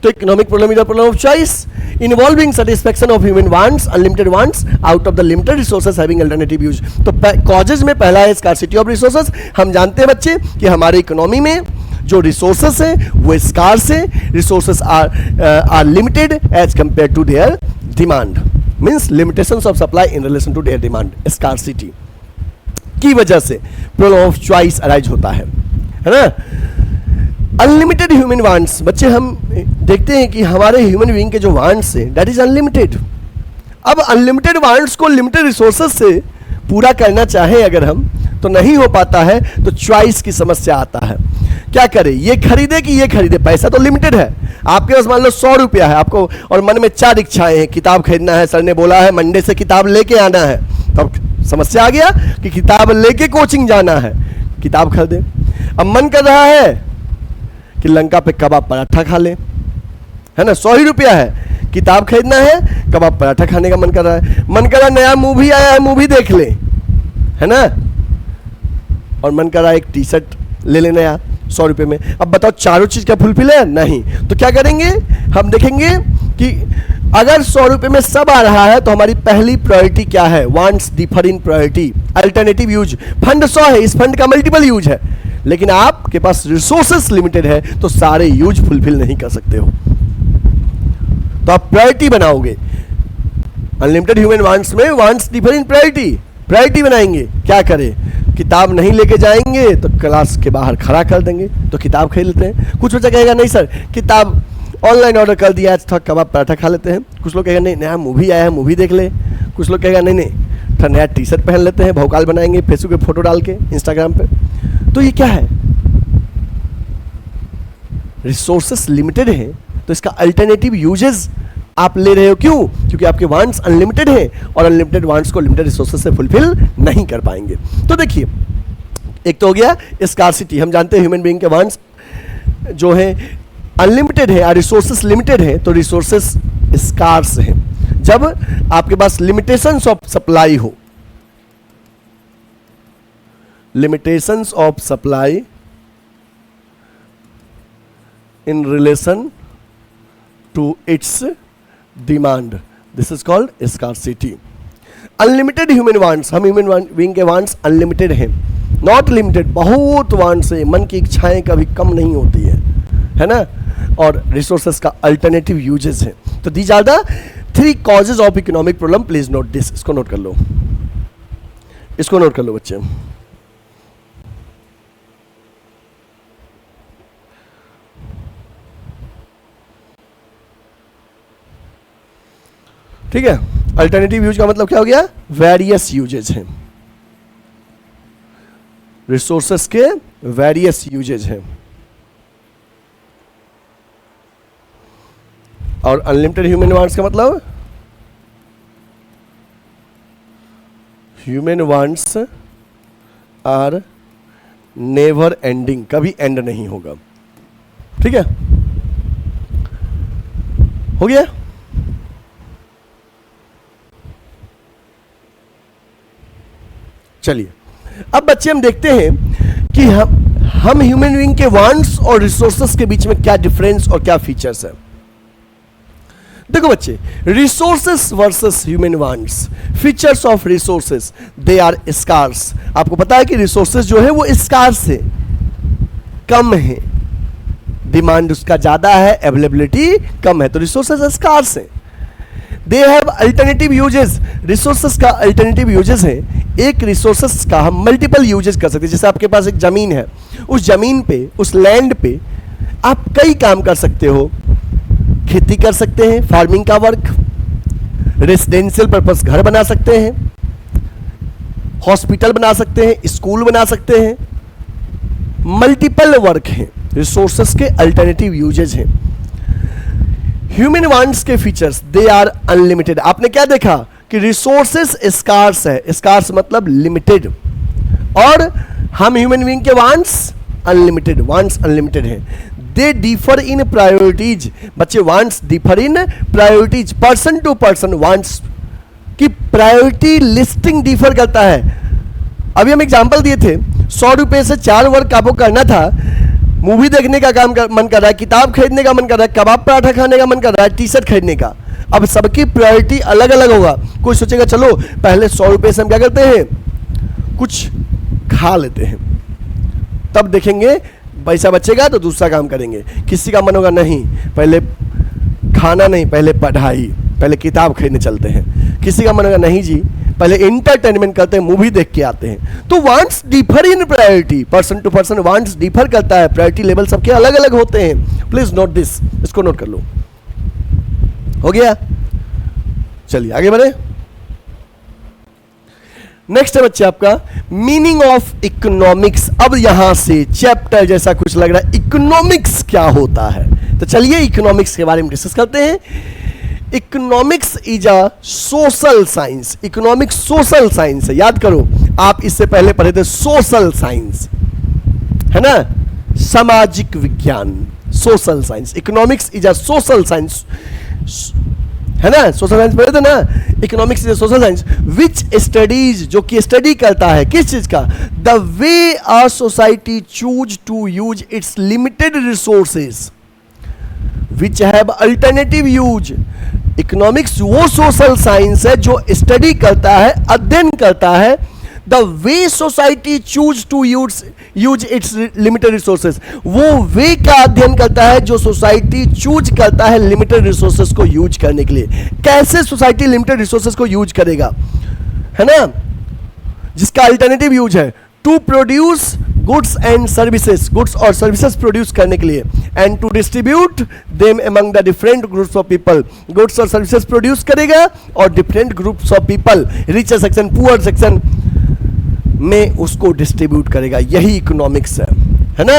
तो economic problem is the problem of choice involving satisfaction of human wants, unlimited wants out of the limited resources having alternative use. तो कॉजेज में पहला है स्कार्सिटी ऑफ रिसोर्सेस। हम जानते हैं बच्चे कि हमारे इकोनॉमी में जो रिसोर्सेस है वो स्कार्स है, resources are limited as compare to their demand, means limitations of supply in relation to their demand. Scarcity की वजह से प्रॉब्लम ऑफ चॉइस अराइज होता है ना? अनलिमिटेड ह्यूमन वांट्स, बच्चे हम देखते हैं कि हमारे ह्यूमन बीइंग के जो वांट्स है दैट इज अनलिमिटेड। अब अनलिमिटेड वांट्स को लिमिटेड रिसोर्सेस से पूरा करना चाहें अगर हम, तो नहीं हो पाता है, तो चॉइस की समस्या आता है। क्या करे, ये खरीदे कि ये खरीदे, पैसा तो लिमिटेड है आपके पास, मान लो 100 रुपया है आपको और मन में 4 इच्छाएं हैं, किताब खरीदना है, सर ने बोला है मंडे से किताब लेके आना है, तब समस्या आ गया कि किताब लेके कोचिंग जाना है, किताब खरीदे। अब मन कर रहा है कि लंका पे कबाब पराठा खा ले, है ना, 100 ही रुपया है, किताब खरीदना है, कबाब पराठा खाने का मन कर रहा है, मन कर रहा है नया मूवी आया है मूवी देख ले, है ना, और मन कर रहा है एक टी शर्ट ले लेना यार 100 रुपये में। अब बताओ चारों चीज क्या फुलफिल है? नहीं। तो क्या करेंगे हम, देखेंगे कि अगर 100 रुपये में सब आ रहा है तो हमारी पहली प्रायोरिटी क्या है, wants differ in priority, alternative use. Fund 100 है, इस फंड का मल्टीपल यूज है, लेकिन आपके पास रिसोर्सेस लिमिटेड है तो सारे यूज फुलफिल नहीं कर सकते हो, तो आप प्रायोरिटी बनाओगे। अनलिमिटेड ह्यूमन वांट्स में wants differ in priority, priority बनाएंगे। क्या करें, किताब नहीं लेके जाएंगे तो क्लास के बाहर खड़ा कर देंगे, तो किताब खरीद लेते हैं। कुछ बच्चा कहेगा नहीं सर किताब ऑनलाइन ऑर्डर कर दिया, थोड़ा कबाब पराठा खा लेते हैं। कुछ लोग कहेगा नहीं नया मूवी आया है मूवी देख ले। कुछ लोग कहेगा नहीं नहीं थोड़ा नया टी शर्ट पहन लेते हैं, भौकाल बनाएंगे फेसबुक पे फोटो डाल के इंस्टाग्राम पे। तो ये क्या है, रिसोर्सेस लिमिटेड है तो इसका अल्टरनेटिव यूजेस आप ले रहे हो। क्यों? क्योंकि आपके वांट्स अनलिमिटेड हैं और अनलिमिटेड वांट्स को लिमिटेड रिसोर्सेज से फुलफिल नहीं कर पाएंगे। तो देखिए एक तो हो गया स्कार्सिटी, हम जानते हैं ह्यूमन बीइंग के वांट्स जो है अनलिमिटेड है और रिसोर्सेस लिमिटेड है, तो रिसोर्सेस स्कार्स हैं। जब आपके पास लिमिटेशंस ऑफ सप्लाई हो, limitations of supply in relation to its demand, this is called scarcity. Unlimited human wants, हम ह्यूमन बीइंग के वांट्स अनलिमिटेड हैं, नॉट लिमिटेड, बहुत वांट्स है, मन की इच्छाएं कभी कम नहीं होती है ना, और रिसोर्सेस का अल्टरनेटिव यूजेस है। तो these are the 3 causes of economic problem, please note this, इसको नोट कर लो, इसको नोट कर लो बच्चे। ठीक है, अल्टरनेटिव यूज का मतलब क्या हो गया, वेरियस यूजेज हैं, रिसोर्सेस के वेरियस यूजेज हैं। और अनलिमिटेड ह्यूमन वांट्स का मतलब, human wants are never ending, कभी एंड नहीं होगा। ठीक है, हो गया। चलिए अब बच्चे हम देखते हैं कि हम ह्यूमन बीइंग के वांट्स और रिसोर्सेस के बीच में क्या डिफरेंस और क्या फीचर्स है। देखो बच्चे, resources versus human wants, features of resources, they are scarce. आपको पता है कि रिसोर्सेस जो है वो स्कार्स है, कम है, डिमांड उसका ज्यादा है, अवेलेबिलिटी कम है, तो रिसोर्सेस स्कार्स है। They have alternative uses, resources का अल्टरनेटिव यूजेस है। एक रिसोर्सेस का हम मल्टीपल यूजेस कर सकते हैं। जैसे आपके पास एक जमीन है, उस जमीन पे, उस लैंड पे आप कई काम कर सकते हो, खेती कर सकते हैं, फार्मिंग का वर्क, रेसिडेंशियल पर्पस घर बना सकते हैं, हॉस्पिटल बना सकते हैं, स्कूल बना सकते हैं, मल्टीपल वर्क हैं, रिसोर्सेस के अल्टरनेटिव यूजेज हैं। ह्यूमन वांट्स के फीचर्स, दे आर अनलिमिटेड। आपने क्या देखा कि रिसोर्सेस स्कार्स है, स्कार्स मतलब लिमिटेड, और हम ह्यूमन बीइंग के वांट्स अनलिमिटेड, वांट्स अनलिमिटेड है। दे डिफर इन प्रायोरिटीज, बच्चे wants differ in priorities, person to person wants की प्रायोरिटी लिस्टिंग डिफर करता है। अभी हम एग्जांपल दिए थे, 100 रुपए से 4 वर्क आपको करना था, मूवी देखने का मन कर रहा है, किताब खरीदने का मन कर रहा है, कबाब पराठा खाने का मन कर रहा है, टी शर्ट खरीदने का। अब सबकी प्रायोरिटी अलग अलग होगा। कोई सोचेगा चलो पहले 100 रुपए से हम क्या करते हैं, कुछ खा लेते हैं, तब देखेंगे पैसा बचेगा तो दूसरा काम करेंगे। किसी का मन होगा नहीं पहले खाना नहीं, पहले पढ़ाई, पहले किताब खरीदने चलते हैं। किसी का मन होगा नहीं जी पहले इंटरटेनमेंट करते हैं, मूवी देख के आते हैं। तो wants differ in priority, person to person wants differ करता है, प्रायोरिटी लेवल सबके अलग अलग होते हैं। प्लीज नोट दिस, इसको नोट कर लो। हो गया, चलिए आगे बढ़े। नेक्स्ट है बच्चे आपका मीनिंग ऑफ इकोनॉमिक्स। अब यहां से चैप्टर जैसा कुछ लग रहा है, इकोनॉमिक्स क्या होता है, तो चलिए इकोनॉमिक्स के बारे में डिस्कस करते हैं। Economics is a social science. Economics social science है, याद करो आप इससे पहले पढ़े थे सोशल साइंस, है ना, सामाजिक विज्ञान, social science. Economics is a social science, है ना, सोशल साइंस पढ़े थे ना। Economics is a social science which studies, जो कि स्टडी करता है किस चीज का, the way a society choose to use its limited resources which have alternative use. Economics वो सोशल साइंस है जो स्टडी करता है, अध्ययन करता है the way society choose to use its limited resources. वो वे का अध्ययन करता है जो सोसाइटी चूज करता है लिमिटेड रिसोर्सेज को यूज करने के लिए। कैसे सोसाइटी लिमिटेड रिसोर्सेज को यूज करेगा, है ना, जिसका अल्टरनेटिव यूज है to produce goods and services, goods और सर्विसेज प्रोड्यूस करने के लिए, and to distribute them among the different groups of people. Goods और सर्विसेज प्रोड्यूस करेगा और different groups of people, richer section poor section में उसको डिस्ट्रीब्यूट करेगा। यही इकोनॉमिक्स है ना।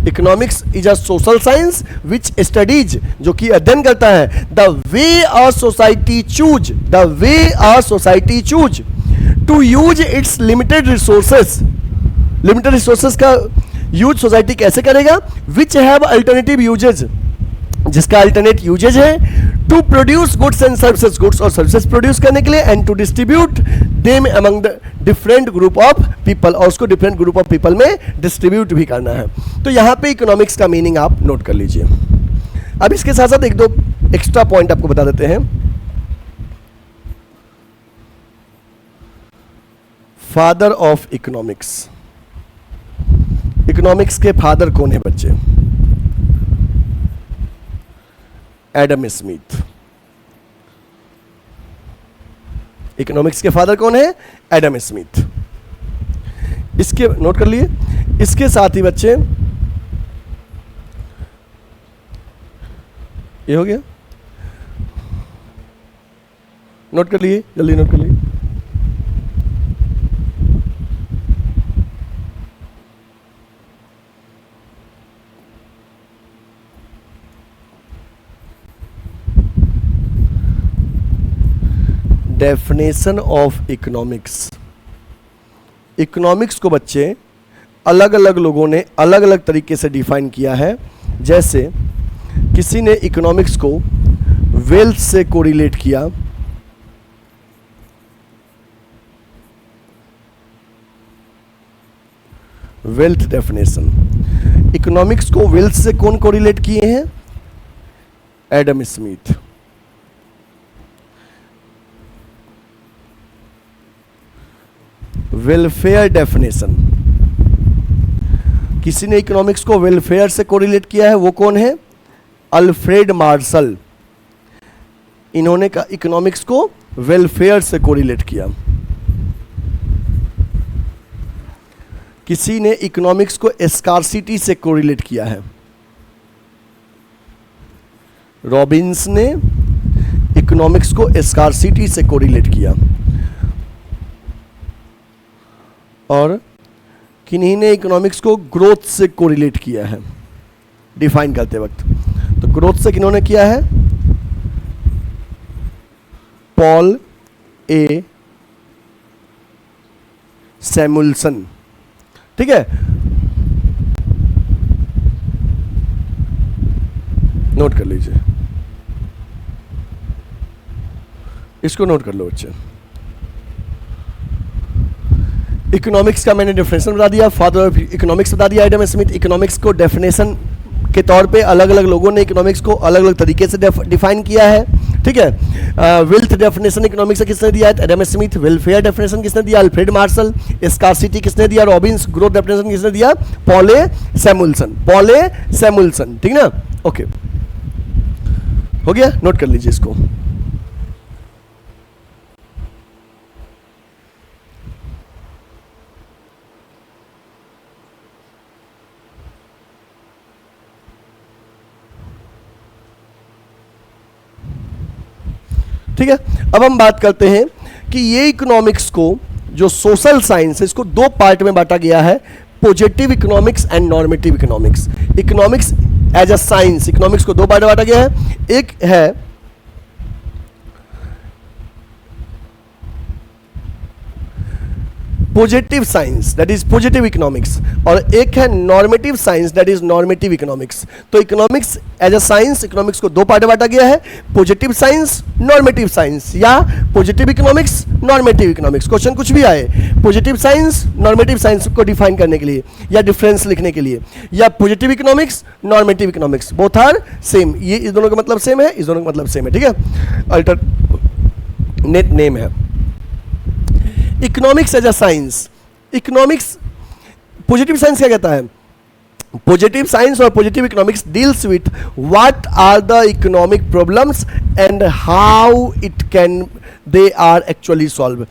Economics is a social science which studies, जो कि अध्ययन करता है the way a society choose, the way a society choose to use its limited resources. Limited resources का यूज सोसाइटी कैसे करेगा, विच हैव अल्टरनेटिव यूजेज, जिसका अल्टरनेट यूजेज है to produce goods and services, goods और services produce करने के लिए, and to distribute them among the different group of people, और उसको डिफरेंट ग्रुप ऑफ पीपल में डिस्ट्रीब्यूट भी करना है। तो यहां पे इकोनॉमिक्स का मीनिंग आप नोट कर लीजिए। अब इसके साथ साथ एक दो एक्स्ट्रा पॉइंट आपको बता देते हैं। फादर ऑफ इकोनॉमिक्स, इकोनॉमिक्स के फादर कौन है बच्चे, एडम स्मिथ। इकोनॉमिक्स के फादर कौन है, एडम स्मिथ। इसके नोट कर लिए। इसके साथ ही बच्चे ये हो गया, नोट कर लिए, जल्दी नोट कर लिए। Definition of economics. इकोनॉमिक्स को बच्चे अलग अलग लोगों ने अलग अलग तरीके से डिफाइन किया है। जैसे किसी ने इकोनॉमिक्स को वेल्थ से कोरिलेट किया, वेल्थ डेफिनेशन। इकोनॉमिक्स को वेल्थ से कौन कोरिलेट किए हैं, एडम स्मिथ। वेलफेयर डेफिनेशन, किसी ने इकोनॉमिक्स को वेलफेयर से कोरिलेट किया है, वो कौन है, अल्फ्रेड मार्शल। इन्होंने का इकोनॉमिक्स को वेलफेयर से कोरिलेट किया। किसी ने इकोनॉमिक्स को स्कार्सिटी से कोरिलेट किया है, रॉबिन्स ने इकोनॉमिक्स को स्कार्सिटी से कोरिलेट किया। और किन्हीं ने इकोनॉमिक्स को ग्रोथ से कोरिलेट किया है डिफाइन करते वक्त। तो ग्रोथ से किन्होंने किया है, पॉल ए सैमुअल्सन, ठीक है, नोट कर लीजिए, इसको नोट कर लो बच्चे। इकोनॉमिक्स का मैंने डेफिनेशन बता दिया, फादर ऑफ इकोनॉमिक्स बता दिया एडम स्मिथ। इकोनॉमिक्स को डेफिनेशन के तौर पे अलग अलग लोगों ने इकोनॉमिक्स को अलग अलग तरीके से डिफाइन किया है, ठीक है। वेल्थ डेफिनेशन इकोनॉमिक्स से किसने दिया है, एडम स्मिथ। वेलफेयर डेफिनेशन किसने दिया, अल्फ्रेड मार्शल। स्कार्सिटी किसने दिया, रॉबिन्स। ग्रोथ डेफिनेशन किसने दिया, पॉल ए सैमुअल्सन, पॉल ए सैमुअल्सन, ठीक ना, ओके, हो गया, नोट कर लीजिए इसको। ठीक है। अब हम बात करते हैं कि ये इकोनॉमिक्स को जो सोशल साइंस है इसको दो पार्ट में बांटा गया है, positive economics and normative economics. Economics as a science, economics को दो पार्ट में बांटा गया है, एक है positive science that is positive economics, और एक है normative science that is normative economics. तो economics as a science, economics को दो पार्ट में बांटा गया है, पॉजिटिव साइंस, नॉर्मेटिव साइंस, या positive economics, normative economics. Question कुछ भी आए, पॉजिटिव साइंस, नॉर्मेटिव साइंस को डिफाइन करने के लिए या डिफरेंस लिखने के लिए, या positive economics, normative economics, both are same. ये इस दोनों का मतलब सेम है, इस दोनों का मतलब सेम है, ठीक है, अल्टरनेट नेम है। Economics as a science, economics, positive science क्या कहता है? पॉजिटिव साइंस और positive economics deals with what are the economic problems and how it can they are actually solve.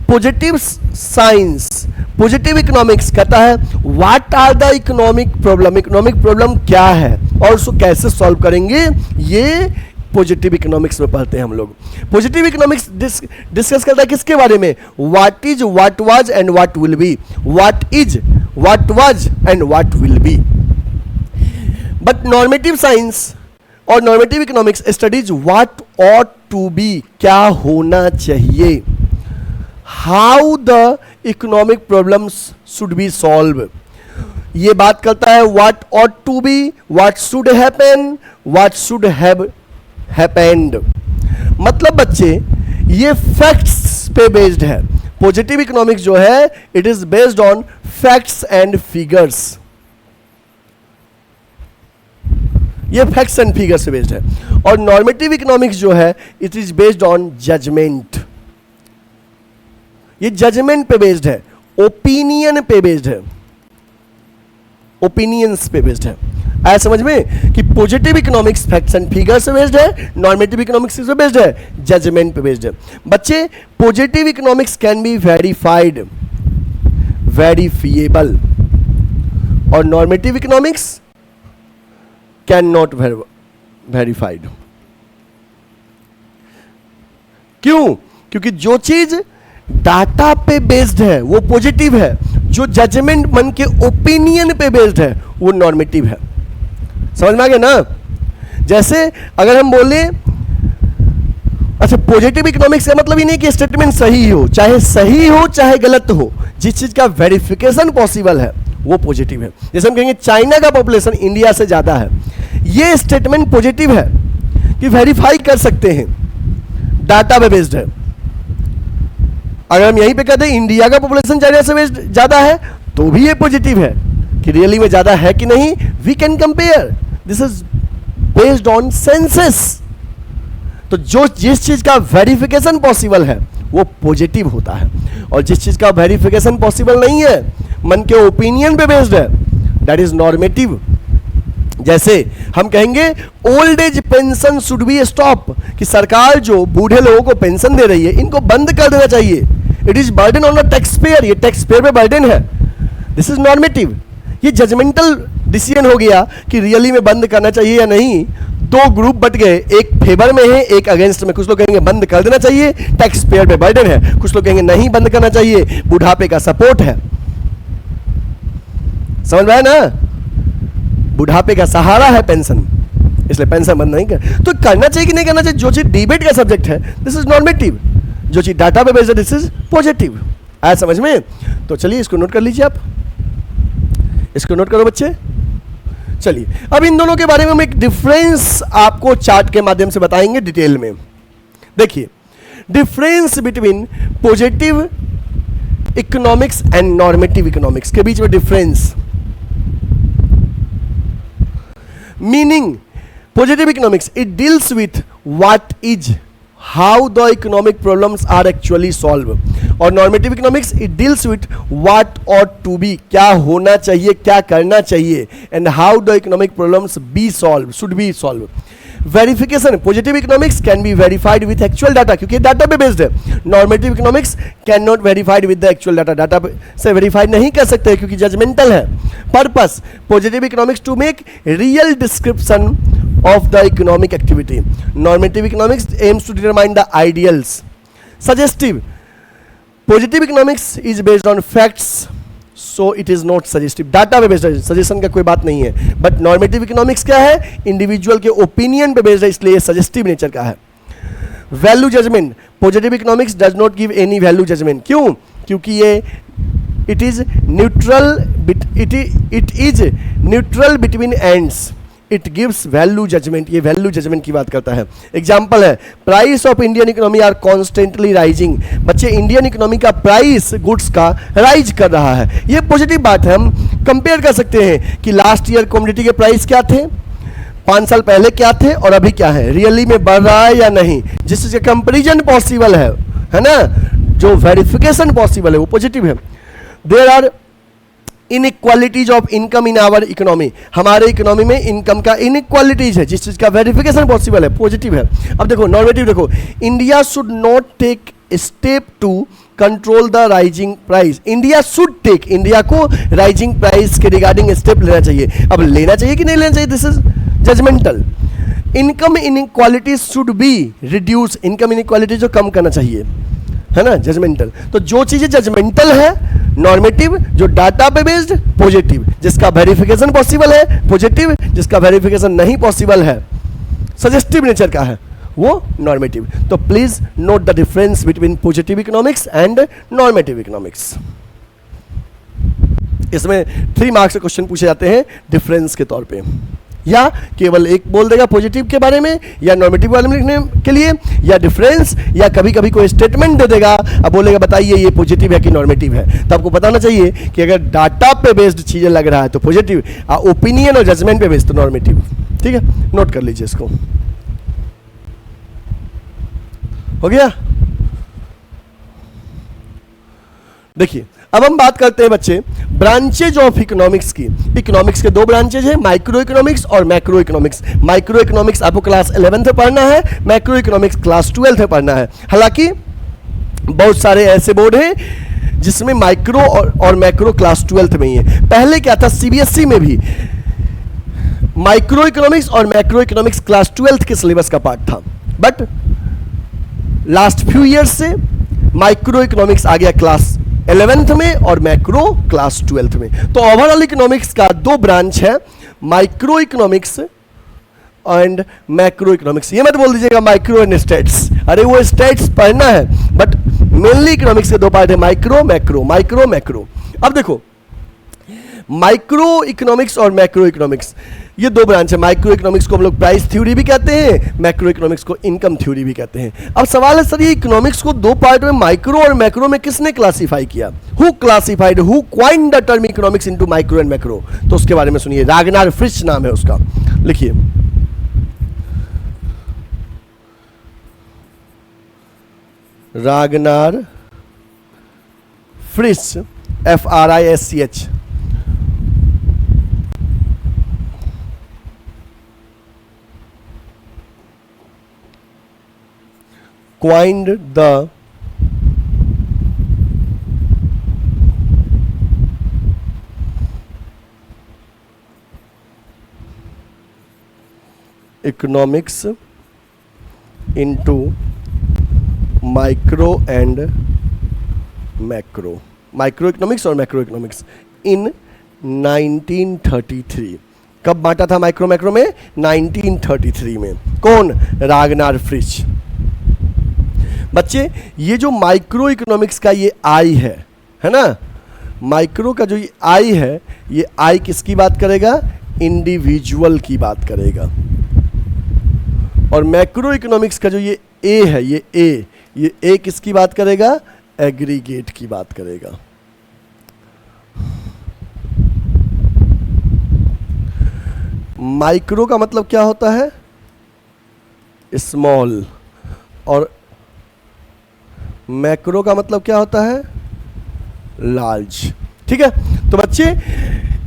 Positive science, positive economics कहता है what are the economic problem, economic problem क्या है और उसको कैसे सॉल्व करेंगे, ये पॉजिटिव इकोनॉमिक्स में पढ़ते हैं हम लोग। पॉजिटिव इकोनॉमिक्स डिस्कस करता है किसके बारे में? What is, what was and what will be, what is, what was and what will be. But normative science और normative economics studies what ought to be, क्या होना चाहिए, how the economic problems should be solve. ये बात करता है what ought to be, what should happen, what should have happened. मतलब बच्चे ये फैक्ट्स पे बेस्ड है। पॉजिटिव इकोनॉमिक्स जो है it is based on facts and figures, ये फैक्ट्स एंड फिगर्स पे बेस्ड है। और नॉर्मेटिव इकोनॉमिक्स जो है it is based on judgement, ये जजमेंट पे बेस्ड है, ओपिनियन पे बेस्ड है, ओपिनियंस पे बेस्ड है। आया समझ में कि positive economics facts and figures पे बेस्ड है, नॉर्मेटिव इकोनॉमिक्स पे बेस्ड है, जजमेंट पे बेस्ड है। बच्चे positive economics can be verified, verifiable, और normative economics can not verified. क्यों? क्योंकि जो चीज डाटा पे बेस्ड है वो पॉजिटिव है, जो जजमेंट मन के ओपिनियन पे बेस्ड है वो नॉर्मेटिव है। समझ में आ गया ना? जैसे अगर हम बोले, अच्छा पॉजिटिव इकोनॉमिक्स का मतलब ही नहीं कि स्टेटमेंट सही हो चाहे गलत हो, जिस चीज का वेरिफिकेशन पॉसिबल है वो पॉजिटिव है। जैसे हम कहेंगे चाइना का पॉपुलेशन इंडिया से ज्यादा है, ये स्टेटमेंट पॉजिटिव है कि वेरीफाई कर सकते हैं, डाटा पे बेस्ड है। अगर हम यहीं पे कहते हैं इंडिया का पॉपुलेशन चाइना से ज्यादा है तो भी ये पॉजिटिव है कि रियली में ज्यादा है कि नहीं, we can compare, this is based on census. तो जो जिस चीज का वेरिफिकेशन पॉसिबल है वो पॉजिटिव होता है, और जिस चीज का वेरिफिकेशन पॉसिबल नहीं है, मन के ओपिनियन पे बेस्ड है, दैट इज नॉर्मेटिव। जैसे हम कहेंगे old age pension should be stop, कि सरकार जो बूढ़े लोगों को पेंशन दे रही है इनको बंद कर देना चाहिए, it is burden on the tax payer, ये टैक्स पेयर पे बर्डन है, दिस इज नॉर्मेटिव। ये जजमेंटल डिसीजन हो गया कि रियली में बंद करना चाहिए या नहीं। दो ग्रुप बट गए, एक फेवर में है एक अगेंस्ट में। कुछ लोग कहेंगे बंद कर देना चाहिए, टैक्स पेयर पे बर्डन है, कुछ लोग कहेंगे नहीं बंद करना चाहिए, बुढ़ापे का सपोर्ट है। समझ में आया ना? बुढ़ापे का सहारा है पेंशन, इसलिए पेंशन बंद नहीं कर, तो करना चाहिए कि नहीं करना चाहिए, जो चीज डिबेट का सब्जेक्ट है दिस इज नॉर्मेटिव, जो चीज डाटा पे बेस्ड है दिस इज पॉजिटिव। आया समझ में? तो चलिए इसको नोट कर लीजिए, आप इसको नोट करो बच्चे। चलिए अब इन दोनों के बारे में हम एक डिफरेंस आपको चार्ट के माध्यम से बताएंगे डिटेल में। देखिए difference between positive economics and normative economics के बीच में difference. Meaning positive economics it deals with what is, how the economic problems are actually solve, और normative economics it deals with what ought to be, क्या होना चाहिए, क्या करना चाहिए, and how the economic problems be solve, should be solve. Verification, positive economics can be verified with actual data, क्योंकि data पे based है। Normative economics can not verified with the actual data, data से verified नहीं कर सकते क्योंकि judgemental है। Purpose positive economics to make real description of the economic activity. Normative economics aims to determine the ideals. Suggestive, positive economics is based on facts, so it is not suggestive, data पे based है, suggestion का कोई बात नहीं है। But normative economics क्या है, individual के ओपिनियन पे बेस्ड है, इसलिए सजेस्टिव नेचर का है। Value judgement, positive economics does not give any value judgement, क्यों? क्योंकि ये it is neutral between ends, it gives value judgement, ये वैल्यू जजमेंट की बात करता है। एग्जाम्पल है, price of Indian economy are constantly rising, बच्चे इंडियन इकोनॉमी का प्राइस गुड्स का राइज कर रहा है, ये पॉजिटिव बात है। हम कंपेयर कर सकते हैं कि लास्ट ईयर कमोडिटी के प्राइस क्या थे, 5 साल पहले क्या थे और अभी क्या है, रियली में बढ़ रहा है या नहीं, जिससे कंपेरिजन पॉसिबल है ना, जो वेरिफिकेशन पॉसिबल है वो पॉजिटिव है। There are inequalities of income in our economy, हमारे इकोनॉमी में इनकम का इनइक्वालिटीज है, जिस चीज का वेरिफिकेशन पॉसिबल है, पॉजिटिव है। अब देखो नॉर्मेटिव, देखो India should not take step to control the rising price, India should take, India को राइजिंग प्राइस के रिगार्डिंग स्टेप लेना चाहिए। अब लेना चाहिए कि नहीं लेना चाहिए, this is judgemental. Income inequality should be reduce, income inequality जो कम करना चाहिए, है ना, जजमेंटल। तो जो चीजें जजमेंटल है नॉर्मेटिव, जो डाटा पे बेस्ड पॉजिटिव, जिसका वेरिफिकेशन पॉसिबल है पॉजिटिव, जिसका वेरिफिकेशन नहीं पॉसिबल है सजेस्टिव नेचर का है वो नॉर्मेटिव। तो please note the difference between positive economics and normative economics. इसमें 3 मार्क्स के क्वेश्चन पूछे जाते हैं डिफरेंस के तौर पे, या केवल एक बोल देगा पॉजिटिव के बारे में या नॉर्मेटिव वाले में लिखने के लिए, या डिफरेंस, या कभी कभी कोई स्टेटमेंट दे देगा, अब बोलेगा बताइए ये पॉजिटिव है कि नॉर्मेटिव है। तो आपको बताना चाहिए कि अगर डाटा पे बेस्ड चीजें लग रहा है तो पॉजिटिव, ओपिनियन और जजमेंट पे बेस्ड तो नॉर्मेटिव। ठीक है, नोट कर लीजिए इसको, हो गया। देखिए अब हम बात करते हैं बच्चे ब्रांचेज ऑफ इकोनॉमिक्स की। इकोनॉमिक्स के 2 ब्रांचेज हैं, माइक्रो इकोनॉमिक्स और मैक्रो इकोनॉमिक्स। माइक्रो इकोनॉमिक्स आपको क्लास 11th में पढ़ना है, मैक्रो इकोनॉमिक्स क्लास 12th में पढ़ना है। हालांकि बहुत सारे ऐसे बोर्ड हैं जिसमें माइक्रो और मैक्रो क्लास 12th में ही है। पहले क्या था, सीबीएसई में भी माइक्रो इकोनॉमिक्स और मैक्रो इकोनॉमिक्स क्लास 12th के सिलेबस का पार्ट था, बट लास्ट फ्यू ईयर्स से माइक्रो इकोनॉमिक्स आ गया क्लास 11th में और मैक्रो क्लास 12th में। तो ओवरऑल इकोनॉमिक्स का 2 ब्रांच है, micro economics and macro economics. ये मत बोल दीजिएगा माइक्रो एंड स्टेट्स, अरे वो स्टेट्स पढ़ना है, बट मेनली इकोनॉमिक्स के 2 पार्ट है, माइक्रो मैक्रो, माइक्रो मैक्रो। अब देखो माइक्रो इकोनॉमिक्स और मैक्रो इकोनॉमिक्स ये 2 ब्रांच है। माइक्रो इकोनॉमिक्स को हम लोग प्राइस थ्योरी भी कहते हैं, मैक्रो इकोनॉमिक्स को इनकम थ्योरी भी कहते हैं। अब सवाल है सर ये इकोनॉमिक्स को 2 पार्ट में माइक्रो और मैक्रो में किसने क्लासिफाई किया, who classified, who coined the term economics into micro and macro, तो उसके बारे में सुनिए, रागनार फ्रिश नाम है उसका, लिखिए रागनार फ्रिश, FRISCH। coined the economics into micro and macro, micro economics और मैक्रो इकोनॉमिक्स इन 1933। कब बांटा था माइक्रो मैक्रो में, 1933 में। कौन, रागनार फ्रिश। बच्चे ये जो माइक्रो इकोनॉमिक्स का ये आई है ना, माइक्रो का जो ये आई है, ये आई किसकी बात करेगा, इंडिविजुअल की बात करेगा। और मैक्रो इकोनॉमिक्स का जो ये ए है, ये ए किसकी बात करेगा, एग्रीगेट की बात करेगा। माइक्रो का मतलब क्या होता है, स्मॉल, और मैक्रो का मतलब क्या होता है, लार्ज। ठीक है, तो बच्चे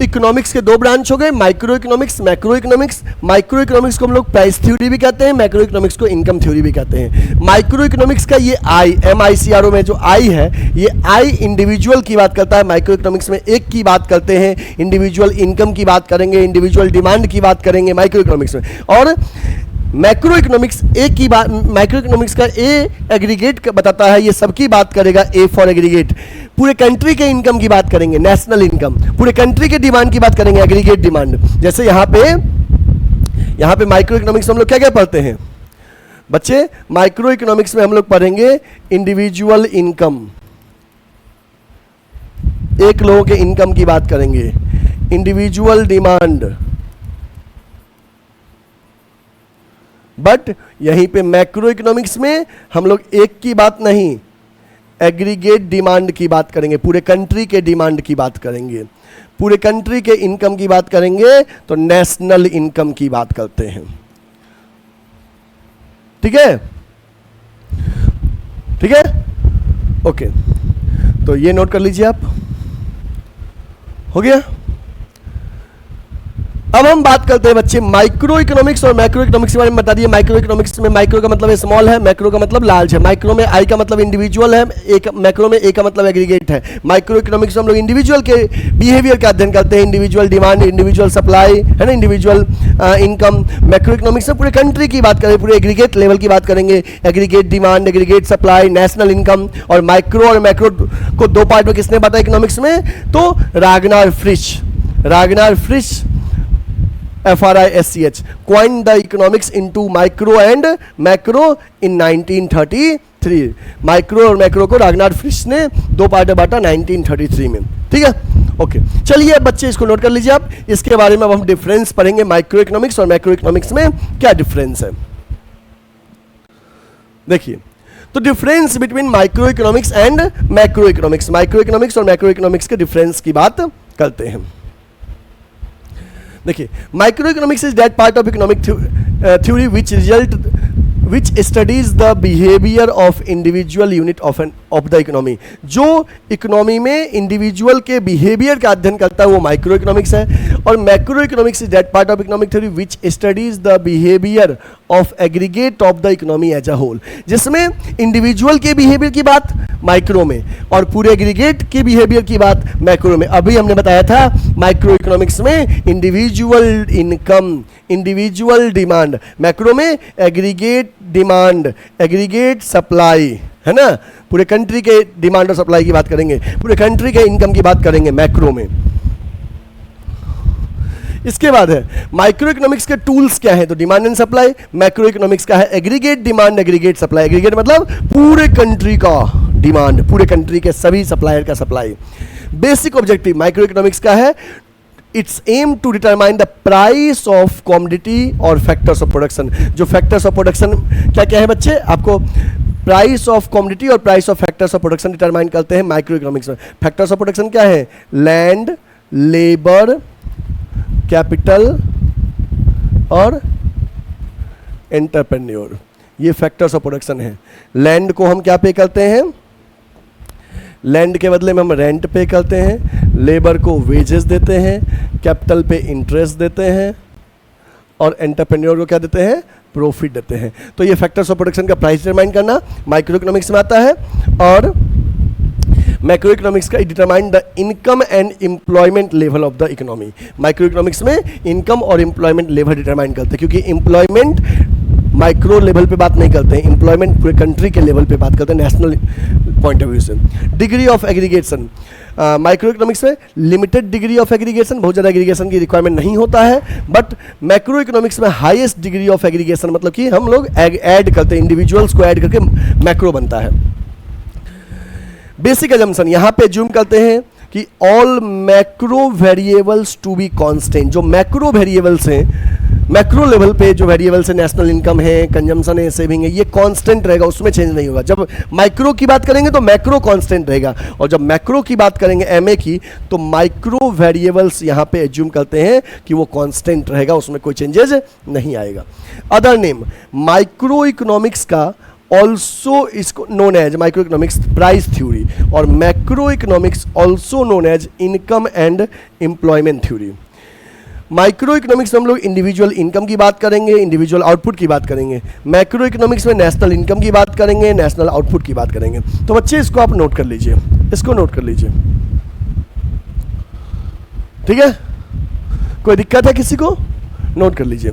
इकोनॉमिक्स के 2 ब्रांच हो गए, micro economics, macro economics. Micro economics को हम लोग प्राइस थ्योरी भी कहते हैं, मैक्रो इकोनॉमिक्स को इनकम थ्योरी भी कहते हैं। माइक्रो इकोनॉमिक्स का ये आई, MICRO में जो आई है, ये आई इंडिविजुअल की बात करता है। माइक्रो इकोनॉमिक्स में एक की बात करते हैं, इंडिविजुअल इनकम की बात करेंगे, इंडिविजुअल डिमांड की बात करेंगे माइक्रो इकोनॉमिक्स में। और मैक्रो इकोनॉमिक्स ए की बात, माइक्रो इकोनॉमिक्स का ए एग्रीगेट बताता है, ये सबकी बात करेगा, ए फॉर एग्रीगेट। पूरे कंट्री के इनकम की बात करेंगे, नेशनल इनकम। पूरे कंट्री के डिमांड की बात करेंगे, एग्रीगेट डिमांड। जैसे यहाँ पे माइक्रो इकोनॉमिक्स में हम लोग क्या क्या पढ़ते हैं बच्चे? माइक्रो इकोनॉमिक्स में हम लोग पढ़ेंगे इंडिविजुअल इनकम, एक लोगों के इनकम की बात करेंगे, इंडिविजुअल डिमांड। बट यहीं पे मैक्रो इकोनॉमिक्स में हम लोग एक की बात नहीं, एग्रीगेट डिमांड की बात करेंगे, पूरे कंट्री के डिमांड की बात करेंगे, पूरे कंट्री के इनकम की बात करेंगे, तो नेशनल इनकम की बात करते हैं। ठीक है, ठीक है, ओके। तो ये नोट कर लीजिए आप, हो गया। अब हम बात करते हैं बच्चे माइक्रो इकोनॉमिक्स और मैक्रो इकोनॉमिक्स के बारे में। बता दिए माइक्रो इकोनॉमिक्स में माइक्रो का मतलब स्मॉल है, मैक्रो का मतलब लार्ज है। माइक्रो में आई का मतलब इंडिविजुअल है, एक मैक्रो में ए का मतलब एग्रीगेट है। माइक्रो इकोनॉमिक्स में हम लोग इंडिविजुअल के बिहेवियर का अध्ययन करते हैं, इंडिविजुअल डिमांड, इंडिविजुअल सप्लाई, है ना, इंडिविजुअल इनकम। मैक्रो इकोनॉमिक्स में पूरे कंट्री की बात करेंगे, पूरे एग्रीगेट लेवल की बात करेंगे, aggregate demand, aggregate supply, national income. और माइक्रो और मैक्रो को दो पार्ट में किसने बांटा इकोनॉमिक्स में? तो रागनार फ्रिश FRISCH coined the economics into micro and macro in 1933। Micro और मैक्रो को रागनार फ्रिश ने दो पार्ट में बांटा 1933 में। ठीक है, ओके। चलिए अब बच्चे इसको नोट कर लीजिए आप। इसके बारे में अब हम डिफरेंस पढ़ेंगे, माइक्रो इकोनॉमिक्स और मैक्रो इकोनॉमिक्स में क्या डिफरेंस है। देखिए, तो difference between micro economics and macro economics, micro economics और मैक्रो इकोनॉमिक्स के डिफरेंस की बात करते हैं। देखिए, micro economics is that part of economic theory which studies the behaviour of individual unit of the economy. जो इकोनॉमी में individual के बिहेवियर का अध्ययन करता है वो माइक्रो इकोनॉमिक्स है। और macro economics is that part of economic theory which studies the behaviour of aggregate of the economy as a whole, जिसमें इंडिविजुअल के बिहेवियर की बात माइक्रो में और पूरे एग्रीगेट के बिहेवियर की बात मैक्रो में। अभी हमने बताया था माइक्रो इकोनॉमिक्स में individual income, individual demand, macro में एग्रीगेट डिमांड, एग्रीगेट सप्लाई, है ना, पूरे कंट्री के डिमांड और सप्लाई की बात करेंगे, पूरे कंट्री के इनकम की बात करेंगे मैक्रो में। इसके बाद है माइक्रो इकोनॉमिक्स के टूल्स क्या है, तो demand and supply. Macro economics का है aggregate demand, aggregate supply. Aggregate मतलब पूरे कंट्री का डिमांड, पूरे कंट्री के सभी सप्लायर का supply. Basic objective micro economics का है its aim to determine the price of commodity और फैक्टर्स ऑफ प्रोडक्शन। जो फैक्टर्स ऑफ प्रोडक्शन क्या क्या है बच्चे, आपको प्राइस ऑफ कॉमोडिटी और price of factors of production determine करते हैं माइक्रो इकोनॉमिक्स में। फैक्टर्स ऑफ प्रोडक्शन क्या है? लैंड, लेबर, कैपिटल और एंटरप्रेन्योर, ये फैक्टर्स ऑफ प्रोडक्शन है। लैंड को हम क्या पे करते हैं? लैंड के बदले में हम रेंट पे करते हैं, लेबर को वेजेस देते हैं, कैपिटल पे इंटरेस्ट देते हैं और एंटरप्रेन्योर को क्या देते हैं? प्रॉफिट देते हैं। तो ये फैक्टर्स ऑफ प्रोडक्शन का प्राइस डिटरमाइन करना माइक्रो इकोनॉमिक्स में आता है। और मैक्रो इकोनॉमिक्स का determine the income and employment level of the economy. Micro economics में इनकम और एम्प्लॉयमेंट लेवल डिटरमाइन करते हैं, क्योंकि एम्प्लॉयमेंट माइक्रो लेवल पे बात नहीं करते हैं, एम्प्लॉयमेंट पूरे कंट्री के लेवल पे बात करते हैं, नेशनल पॉइंट ऑफ व्यू से। Degree of aggregation, micro economics में लिमिटेड डिग्री ऑफ एग्रीगेशन, बहुत ज़्यादा एग्रीगेशन की रिक्वायरमेंट नहीं होता है। बट मैक्रो इकोनॉमिक्स में हाईएस्ट डिग्री ऑफ एग्रीगेशन, मतलब कि हम लोग ऐड करते हैं, इंडिविजुअल्स को ऐड करके मैक्रो बनता है। बेसिक अजम्पशन, यहाँ पे ज्यूम करते हैं कि all macro variables to be constant. जो मैक्रो वेरिएबल्स हैं, मैक्रो लेवल पे जो वेरिएबल्स है, नेशनल इनकम है, कंजम्पशन है, सेविंग है, ये कांस्टेंट रहेगा, उसमें चेंज नहीं होगा। जब माइक्रो की बात करेंगे तो मैक्रो कांस्टेंट रहेगा, और जब मैक्रो की बात करेंगे एमए की, तो माइक्रो वेरिएबल्स यहाँ पे एज्यूम करते हैं कि वो कांस्टेंट रहेगा, उसमें कोई चेंजेस नहीं आएगा। अदर नेम माइक्रो इकोनॉमिक्स का ऑल्सो इसको known as micro economics price theory, और macro economics also known as income and employment theory. Micro economics में हम लोग इंडिविजुअल इनकम की बात करेंगे, इंडिविजुअल आउटपुट की बात करेंगे। मैक्रो इकोनॉमिक्स में नेशनल इनकम की बात करेंगे, नेशनल आउटपुट की बात करेंगे। तो बच्चे इसको आप नोट कर लीजिए, इसको नोट कर लीजिए, ठीक है? कोई दिक्कत है किसी को? नोट कर लीजिए।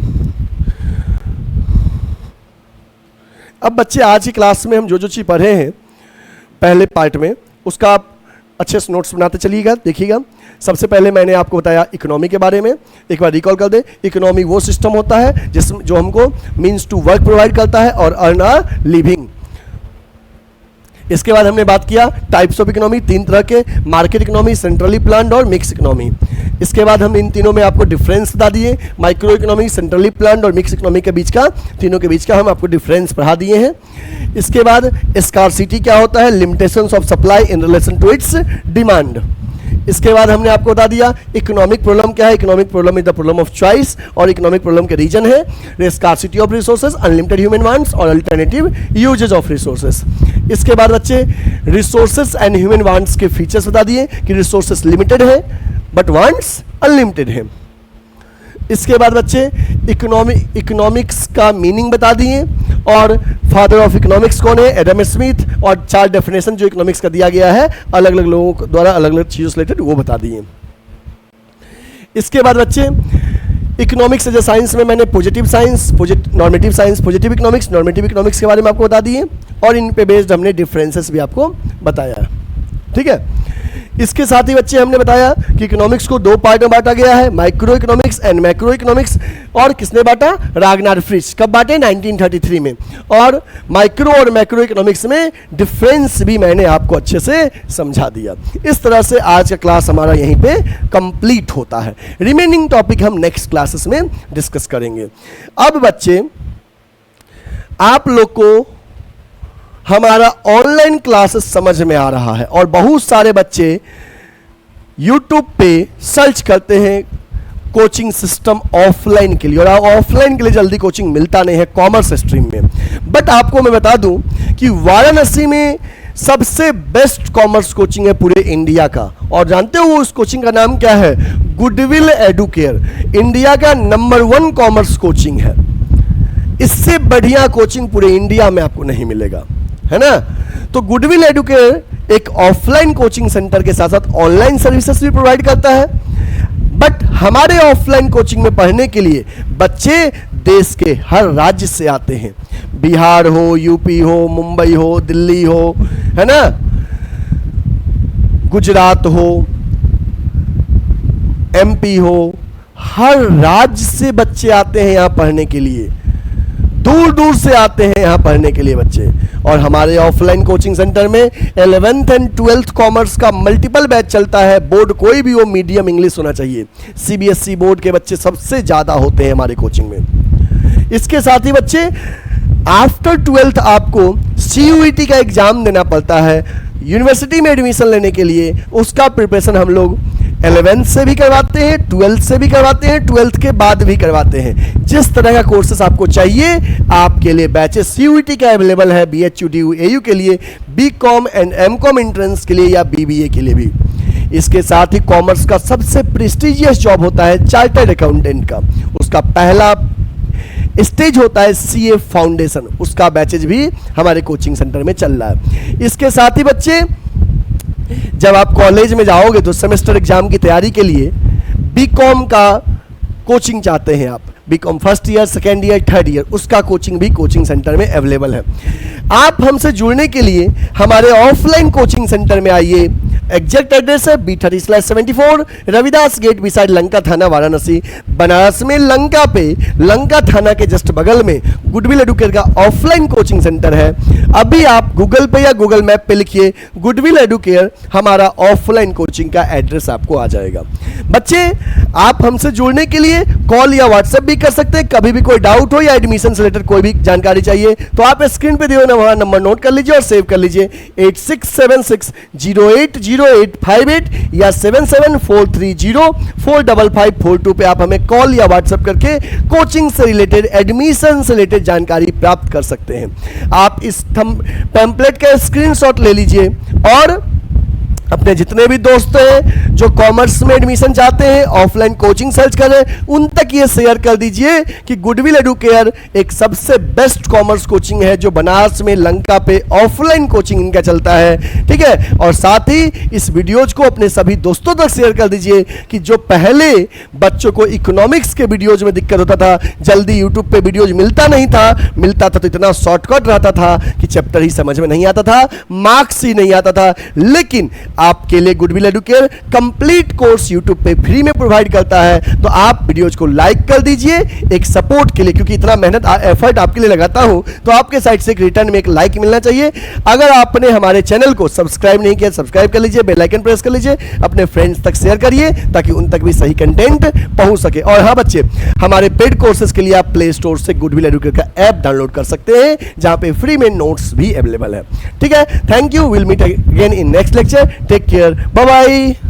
अब बच्चे आज की क्लास में हम जो जो चीज़ पढ़े हैं पहले पार्ट में, उसका आप अच्छे से नोट्स बनाते चलिएगा, देखिएगा। सबसे पहले मैंने आपको बताया इकोनॉमी के बारे में, एक बार रिकॉल कर दे। इकोनॉमी वो सिस्टम होता है जिसमें जो हमको मीन्स टू वर्क प्रोवाइड करता है और अर्न अ लिविंग। इसके बाद हमने बात किया टाइप्स ऑफ इकोनॉमी, 3 तरह के, मार्केट इकोनॉमी, सेंट्रली प्लान्ड और मिक्स इकोनॉमी। इसके बाद हम इन तीनों में आपको डिफरेंस बता दिए, माइक्रो इकोनॉमी, सेंट्रली प्लान्ड और मिक्स इकोनॉमी के बीच का, तीनों के बीच का हम आपको डिफरेंस पढ़ा दिए हैं। इसके बाद स्कार्सिटी क्या होता है, limitations of supply in relation to its demand. इसके बाद हमने आपको बता दिया इकोनॉमिक प्रॉब्लम क्या है, economic problem is the problem of choice, और इकोनॉमिक प्रॉब्लम के रीजन है scarcity of resources, unlimited human wants और अल्टरनेटिव यूजेज ऑफ रिसोर्सेज। इसके बाद बच्चे रिसोर्सेज एंड ह्यूमन वांट्स के फीचर्स बता दिए कि रिसोर्सेज लिमिटेड है बट वांट्स अनलिमिटेड है। इसके बाद बच्चे इकोनॉमिक्स का मीनिंग बता दिए, और फादर ऑफ इकोनॉमिक्स कौन है, एडम स्मिथ, और 4 डेफिनेशन जो इकोनॉमिक्स का दिया गया है अलग अलग लोगों द्वारा अलग अलग चीज़ों से रिलेटेड, वो बता दिए। इसके बाद बच्चे इकोनॉमिक्स एज ए साइंस में मैंने positive science, normative science, positive economics, normative economics के बारे में आपको बता दिए, और इन पे बेस्ड हमने डिफरेंसेस भी आपको बताया। ठीक है, इसके साथ ही बच्चे हमने बताया कि इकोनॉमिक्स को 2 पार्ट में बांटा गया है, micro economics and macro economics. और किसने बांटा, रागनार फ्रिश। कब बांटे, 1933 में। और माइक्रो और मैक्रो इकोनॉमिक्स में डिफरेंस भी मैंने आपको अच्छे से समझा दिया। इस तरह से आज का क्लास हमारा यहीं पे कंप्लीट होता है। रिमेनिंग टॉपिक हम नेक्स्ट क्लासेस में डिस्कस करेंगे। अब बच्चे आप लोग को हमारा ऑनलाइन क्लासेस समझ में आ रहा है, और बहुत सारे बच्चे YouTube पे सर्च करते हैं कोचिंग सिस्टम ऑफलाइन के लिए, और ऑफलाइन के लिए जल्दी कोचिंग मिलता नहीं है कॉमर्स स्ट्रीम में। बट आपको मैं बता दूं कि वाराणसी में सबसे बेस्ट कॉमर्स कोचिंग है पूरे इंडिया का, और जानते हो वो उस कोचिंग का नाम क्या है, गुडविल एडुकेयर। इंडिया का नंबर 1 कॉमर्स कोचिंग है। इससे बढ़िया कोचिंग पूरे इंडिया में आपको नहीं मिलेगा, है ना। तो गुडविल एडुकेयर एक ऑफलाइन कोचिंग सेंटर के साथ साथ ऑनलाइन सर्विसेज भी प्रोवाइड करता है। बट हमारे ऑफलाइन कोचिंग में पढ़ने के लिए बच्चे देश के हर राज्य से आते हैं, बिहार हो, यूपी हो, मुंबई हो, दिल्ली हो, है ना, गुजरात हो, एमपी हो, हर राज्य से बच्चे आते हैं यहाँ पढ़ने के लिए, दूर दूर से आते हैं यहाँ पढ़ने के लिए बच्चे। और हमारे ऑफलाइन कोचिंग सेंटर में 11th एंड 12th कॉमर्स का मल्टीपल बैच चलता है। बोर्ड कोई भी हो, मीडियम इंग्लिश होना चाहिए। CBSE बोर्ड के बच्चे सबसे ज़्यादा होते हैं हमारे कोचिंग में। इसके साथ ही बच्चे आफ्टर 12th आपको CUET का एग्जाम देना पड़ता है यूनिवर्सिटी में एडमिशन लेने के लिए। उसका प्रिपरेशन हम लोग 11th से भी करवाते हैं, 12th से भी करवाते हैं, 12th के बाद भी करवाते हैं। जिस तरह का कोर्सेस आपको चाहिए आपके लिए बैचेस CUET का अवेलेबल है, BHU DU AU के लिए, BCom एंड MCom एंट्रेंस के लिए या BBA के लिए भी। इसके साथ ही कॉमर्स का सबसे प्रेस्टिजियस जॉब होता है चार्टर्ड अकाउंटेंट का। उसका पहला स्टेज होता है CA फाउंडेशन, उसका बैचेज भी हमारे कोचिंग सेंटर में चल रहा है। इसके साथ ही बच्चे जब आप कॉलेज में जाओगे तो सेमेस्टर एग्जाम की तैयारी के लिए BCom का कोचिंग चाहते हैं आप, BCom first year, second year, third year, उसका कोचिंग भी कोचिंग सेंटर में अवेलेबल है। आप हमसे जुड़ने के लिए हमारे ऑफलाइन कोचिंग सेंटर में आइए। एग्जैक्ट एड्रेस है B30/74 Ravidas gate beside Lanka थाना, वाराणसी। बनारस में लंका पे, लंका थाना के जस्ट बगल में गुडविल एडुकेयर का ऑफलाइन कोचिंग सेंटर है। अभी आप गूगल पे या गूगल मैप पे लिखिए गुडविल एडुकेयर, हमारा ऑफलाइन कोचिंग का एड्रेस आपको आ जाएगा। बच्चे आप हमसे जुड़ने के लिए कॉल या व्हाट्सएप भी कर सकते हैं। कभी भी कोई डाउट हो या एडमिशन से रिलेटेड कोई भी जानकारी चाहिए तो आप स्क्रीन पे दिए हुए नंबर नोट कर लीजिए और सेव कर लीजिए 8676080858 या 7743045542 पे आप हमें कॉल या व्हाट्सएप करके कोचिंग से रिलेटेड, एडमिशन से रिलेटेड जानकारी प्राप्त कर सकते हैं। आप इस पैम्पलेट का स्क्रीनशॉट ले लीजिए और अपने जितने भी दोस्त हैं जो कॉमर्स में एडमिशन चाहते हैं, ऑफलाइन कोचिंग सर्च कर रहे हैं, उन तक ये शेयर कर दीजिए कि गुडविल एडुकेयर एक सबसे बेस्ट कॉमर्स कोचिंग है जो बनारस में लंका पे ऑफलाइन कोचिंग इनका चलता है, ठीक है। और साथ ही इस वीडियोज को अपने सभी दोस्तों तक शेयर कर दीजिए कि जो पहले बच्चों को इकोनॉमिक्स के वीडियोज में दिक्कत होता था, जल्दी यूट्यूब पे वीडियोज मिलता नहीं था, मिलता था तो इतना शॉर्टकट रहता था कि चैप्टर ही समझ में नहीं आता था, मार्क्स ही नहीं आता था। लेकिन आपके लिए goodwill Educare complete course YouTube पे फ्री में प्रोवाइड करता है। तो आप वीडियोज को लाइक कर दीजिए एक सपोर्ट के लिए, क्योंकि इतना मेहनत एफर्ट आपके लिए लगाता हूं तो आपके साइड से एक रिटर्न में एक लाइक मिलना चाहिए। अगर आपने हमारे चैनल को सब्सक्राइब नहीं किया, सब्सक्राइब कर लीजिए, बेल आइकन प्रेस कर लीजिए, अपने फ्रेंड्स तक शेयर करिए ताकि उन तक भी सही कंटेंट पहुंच सके। और हाँ बच्चे, हमारे पेड कोर्सेज के लिए आप प्ले स्टोर से गुडविल एडुकेयर का ऐप डाउनलोड कर सकते हैं जहां पे फ्री में नोट्स भी अवेलेबल है, ठीक है। Thank you, will meet again in next lecture, take care, bye bye.